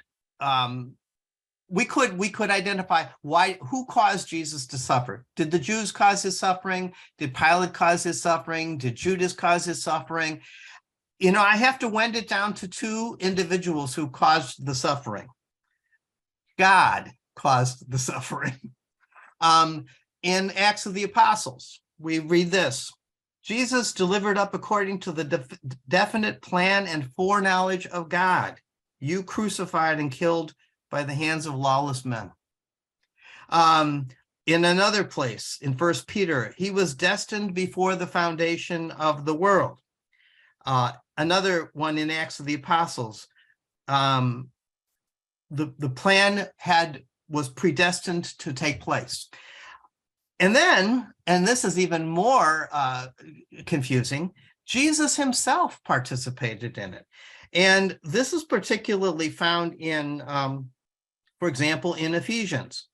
we could identify who caused Jesus to suffer. Did the Jews cause his suffering? Did Pilate cause his suffering? Did Judas cause his suffering? I have to wind it down to two individuals who caused the suffering. God caused the suffering. In Acts of the Apostles, we read this: Jesus delivered up according to the definite plan and foreknowledge of God, you crucified and killed by the hands of lawless men. In another place, in 1 Peter, he was destined before the foundation of the world. Another one in Acts of the Apostles, the plan was predestined to take place. And then, and this is even more confusing, Jesus himself participated in it. And this is particularly found in, for example, in Ephesians.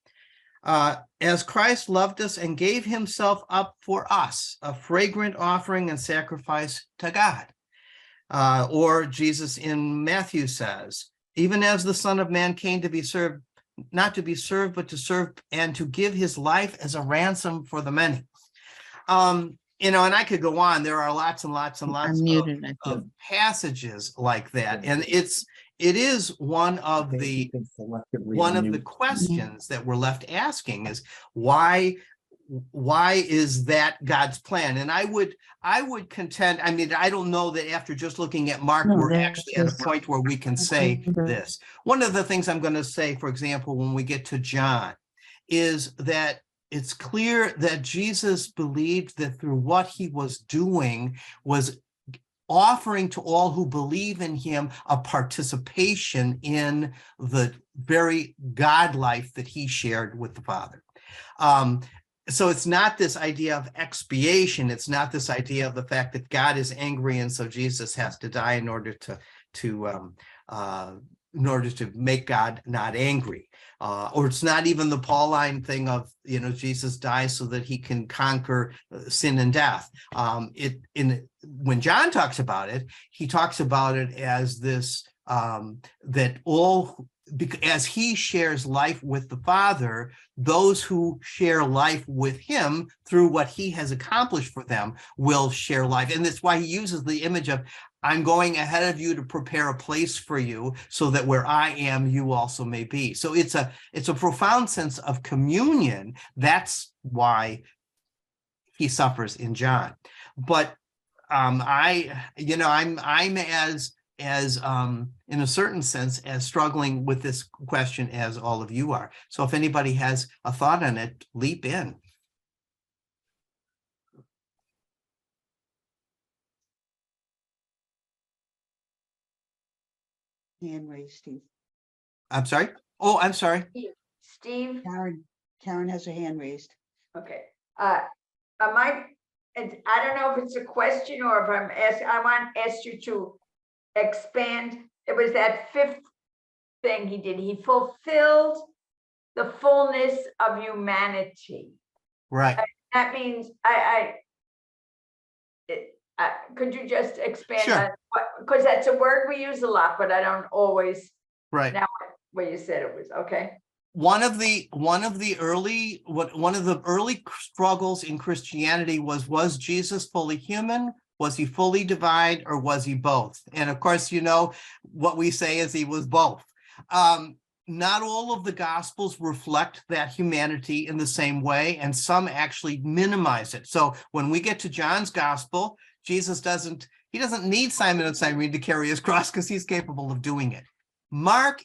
As Christ loved us and gave himself up for us, a fragrant offering and sacrifice to God. Or Jesus in Matthew says, even as the Son of Man came to be served, not to be served, but to serve and to give his life as a ransom for the many. And I could go on. There are lots and lots and lots of passages like that. And it is one of the questions that we're left asking is why is that God's plan? And I would contend, I don't know that after just looking at Mark, we're actually at a point where we can say this. One of the things I'm going to say, for example, when we get to John, is that it's clear that Jesus believed that through what he was doing was offering to all who believe in him a participation in the very God life that he shared with the Father. so it's not this idea of expiation. It's not this idea of the fact that God is angry and so Jesus has to die in order to make God not angry. Or it's not even the Pauline thing of, Jesus dies so that he can conquer sin and death. When John talks about it, he talks about it as this, as he shares life with the Father, those who share life with him through what he has accomplished for them will share life. And that's why he uses the image of, I'm going ahead of you to prepare a place for you so that where I am, you also may be. So it's a profound sense of communion. That's why he suffers in John. But I'm as in a certain sense, as struggling with this question as all of you are. So if anybody has a thought on it, leap in. Hand raised, Steve. I'm sorry. Oh, I'm sorry. Steve? Karen has her hand raised. Okay. I don't know if it's a question or if I want to ask you to expand. It was that fifth thing he did. He fulfilled the fullness of humanity. Right. That means could you just expand Sure. on what, because that's a word we use a lot, but I don't always Right. know what you said it was. Okay. One of the early struggles in Christianity was Jesus fully human? Was he fully divine, or was he both? And of course, what we say is he was both. Not all of the Gospels reflect that humanity in the same way, and some actually minimize it. So when we get to John's Gospel, Jesus doesn't need Simon of Cyrene to carry his cross because he's capable of doing it. Mark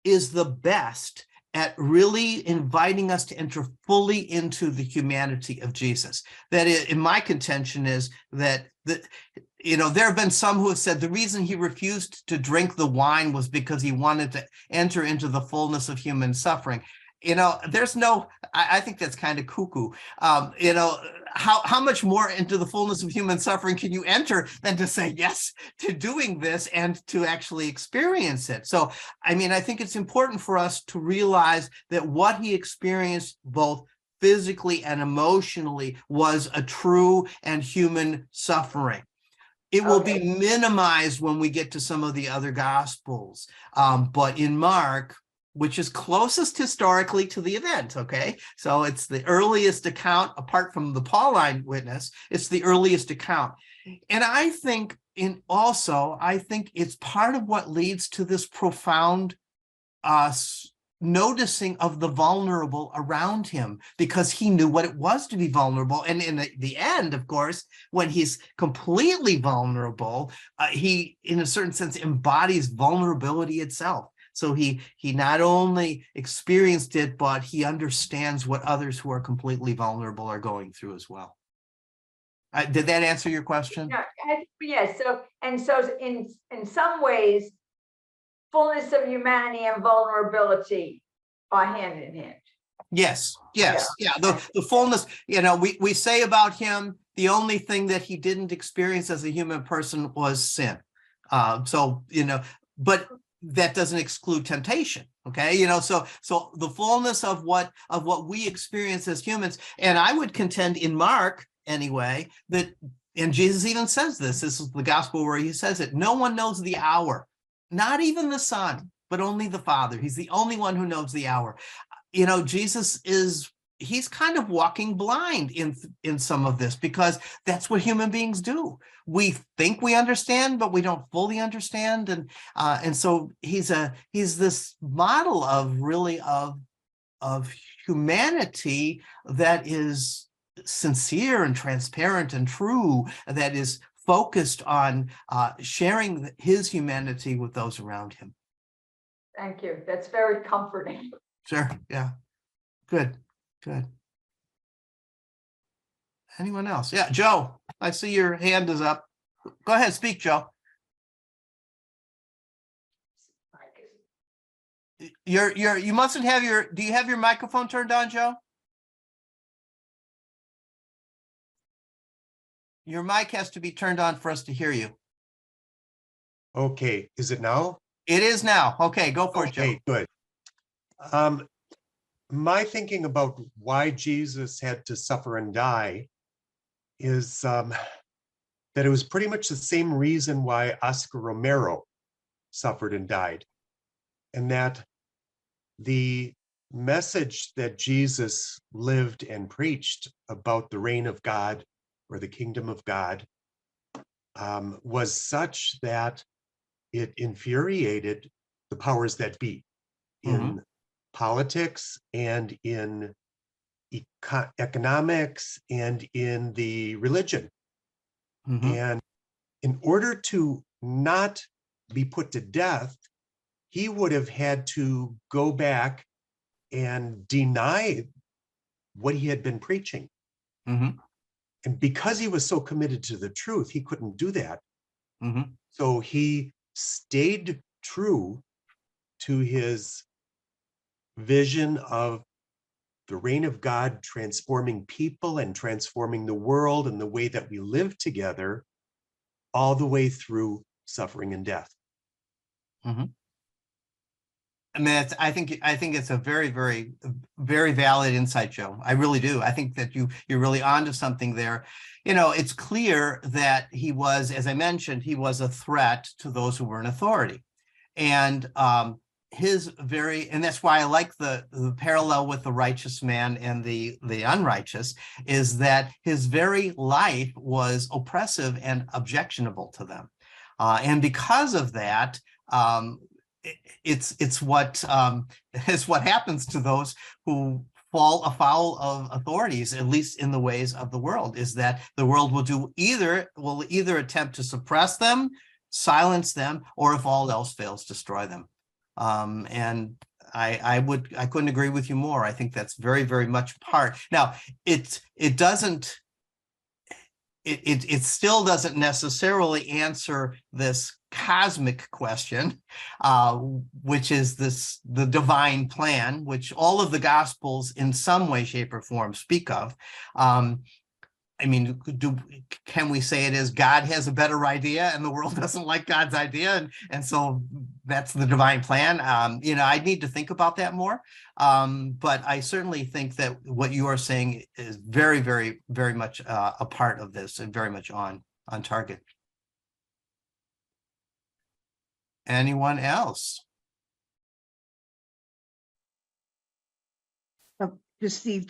is the best at really inviting us to enter fully into the humanity of Jesus. That is, in my contention is that there have been some who have said the reason he refused to drink the wine was because he wanted to enter into the fullness of human suffering. I think that's kind of cuckoo. How much more into the fullness of human suffering can you enter than to say yes to doing this and to actually experience it? So, I think it's important for us to realize that what he experienced both physically and emotionally was a true and human suffering. It will be minimized when we get to some of the other Gospels. But in Mark, which is closest historically to the event, okay? So it's the earliest account, apart from the Pauline witness, it's the earliest account. And I think it's part of what leads to this profound noticing of the vulnerable around him, because he knew what it was to be vulnerable. And in the end, of course, when he's completely vulnerable, he, in a certain sense, embodies vulnerability itself. So he not only experienced it, but he understands what others who are completely vulnerable are going through as well. Did that answer your question? Yes. So in some ways, fullness of humanity and vulnerability are hand in hand. Yes. Yeah. The fullness, we say about him, the only thing that he didn't experience as a human person was sin. But that doesn't exclude temptation. Okay. So the fullness of what we experience as humans, and I would contend in Mark anyway, and Jesus even says this is the gospel where he says it, no one knows the hour, not even the Son, but only the Father. He's the only one who knows the hour. Jesus he's kind of walking blind in some of this, because that's what human beings do. We think we understand, but we don't fully understand. And so he's this model of humanity that is sincere and transparent and true, that is focused on sharing his humanity with those around him. Thank you. That's very comforting. Sure. Yeah. Good. Anyone else? Yeah, Joe, I see your hand is up. Go ahead, speak, Joe. You mustn't have do you have your microphone turned on, Joe? Your mic has to be turned on for us to hear you. Okay, is it now? It is now. Okay, go for it, Joe. Okay, good. My thinking about why Jesus had to suffer and die is that it was pretty much the same reason why Oscar Romero suffered and died. And that the message that Jesus lived and preached about the reign of God or the kingdom of God was such that it infuriated the powers that be in politics and in economics and in the religion. And in order to not be put to death, he would have had to go back and deny what he had been preaching. And because he was so committed to the truth, he couldn't do that. So he stayed true to his vision of the reign of God transforming people and transforming the world and the way that we live together, all the way through suffering and death. I mean, I think it's a very, very, very valid insight, Joe. I really do. I think that you're really onto something there. You know, it's clear that he was, as I mentioned, he was a threat to those who were in authority. And and that's why I like the parallel with the righteous man and the unrighteous, is that his very life was oppressive and objectionable to them. And because of that, it's what happens to those who fall afoul of authorities, at least in the ways of the world, is that the world will either attempt to suppress them, silence them, or if all else fails, destroy them. And I couldn't agree with you more. I think that's very, very much part. Now, it still doesn't necessarily answer this cosmic question, which is the divine plan, which all of the Gospels in some way, shape, or form speak of. I mean, can we say it is God has a better idea and the world doesn't like God's idea, and so that's the divine plan? I need to think about that more. But I certainly think that what you are saying is very, very, very much a part of this and very much on target. Anyone else? Just Steve,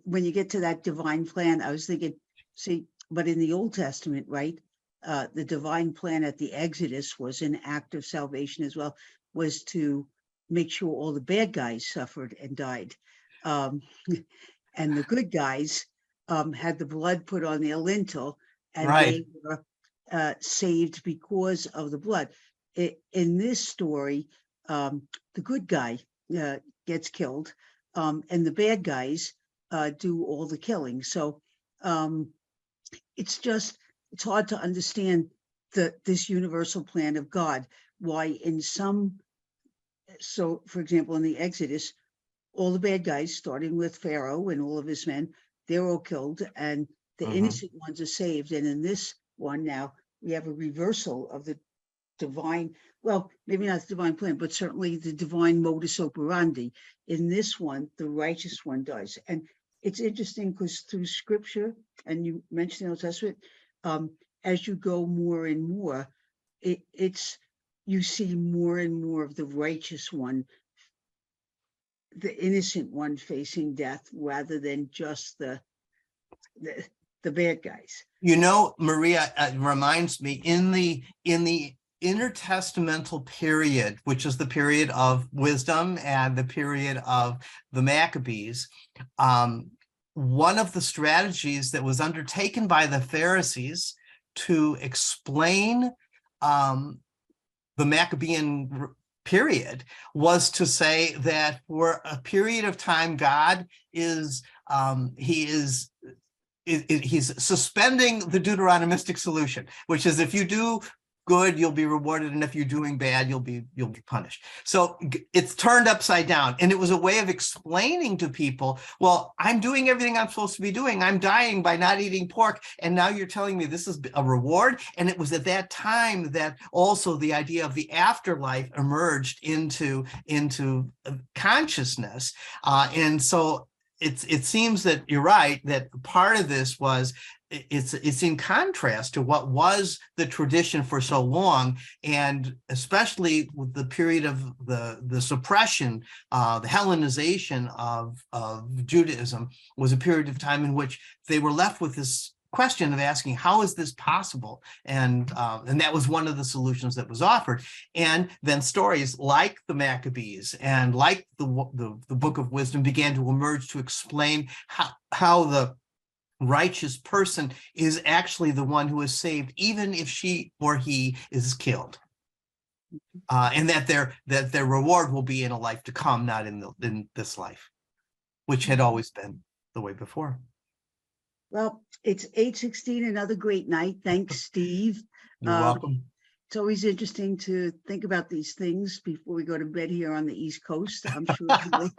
when you get to that divine plan, I was thinking, but in the Old Testament, right, the divine plan at the Exodus was an act of salvation as well, was to make sure all the bad guys suffered and died. And the good guys had the blood put on their lintel, and they were saved because of the blood. In this story, the good guy gets killed, and the bad guys do all the killing. So it's hard to understand this universal plan of God. Why for example, in the Exodus, all the bad guys, starting with Pharaoh and all of his men, they're all killed, and the innocent ones are saved. And in this one now, we have a reversal of the divine, well, maybe not the divine plan, but certainly the divine modus operandi. In this one, the righteous one does. And it's interesting because through scripture, and you mentioned the Old Testament, as you go more and more, you see more and more of the righteous one, the innocent one facing death, rather than just the bad guys. Maria, it reminds me in the intertestamental period, which is the period of wisdom and the period of the Maccabees, one of the strategies that was undertaken by the Pharisees to explain the Maccabean period was to say that for a period of time, God is he's suspending the Deuteronomistic solution, which is if you do good, you'll be rewarded, and if you're doing bad, you'll be punished. So it's turned upside down, and it was a way of explaining to people, well, I'm doing everything I'm supposed to be doing. I'm dying by not eating pork, and now you're telling me this is a reward. And it was at that time that also the idea of the afterlife emerged into consciousness, and so it seems that you're right, that part of this was it's in contrast to what was the tradition for so long, and especially with the period of the suppression, the Hellenization of Judaism was a period of time in which they were left with this question of asking, how is this possible? And that was one of the solutions that was offered. And then stories like the Maccabees and like the Book of Wisdom began to emerge to explain how the righteous person is actually the one who is saved, even if she or he is killed, and that their reward will be in a life to come, not in this life, which had always been the way before. Well, it's 8:16, another great night. Thanks, Steve. You're welcome. It's always interesting to think about these things before we go to bed here on the East Coast. I'm sure you will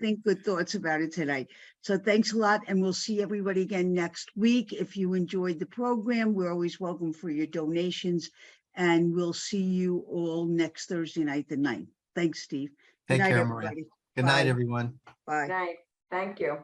think good thoughts about it tonight. So thanks a lot, and we'll see everybody again next week. If you enjoyed the program, we're always welcome for your donations, and we'll see you all next Thursday night, the 9th. Thanks, Steve. Take Good night, care, Maria. everybody. Good night, everyone. Bye. Night. Thank you.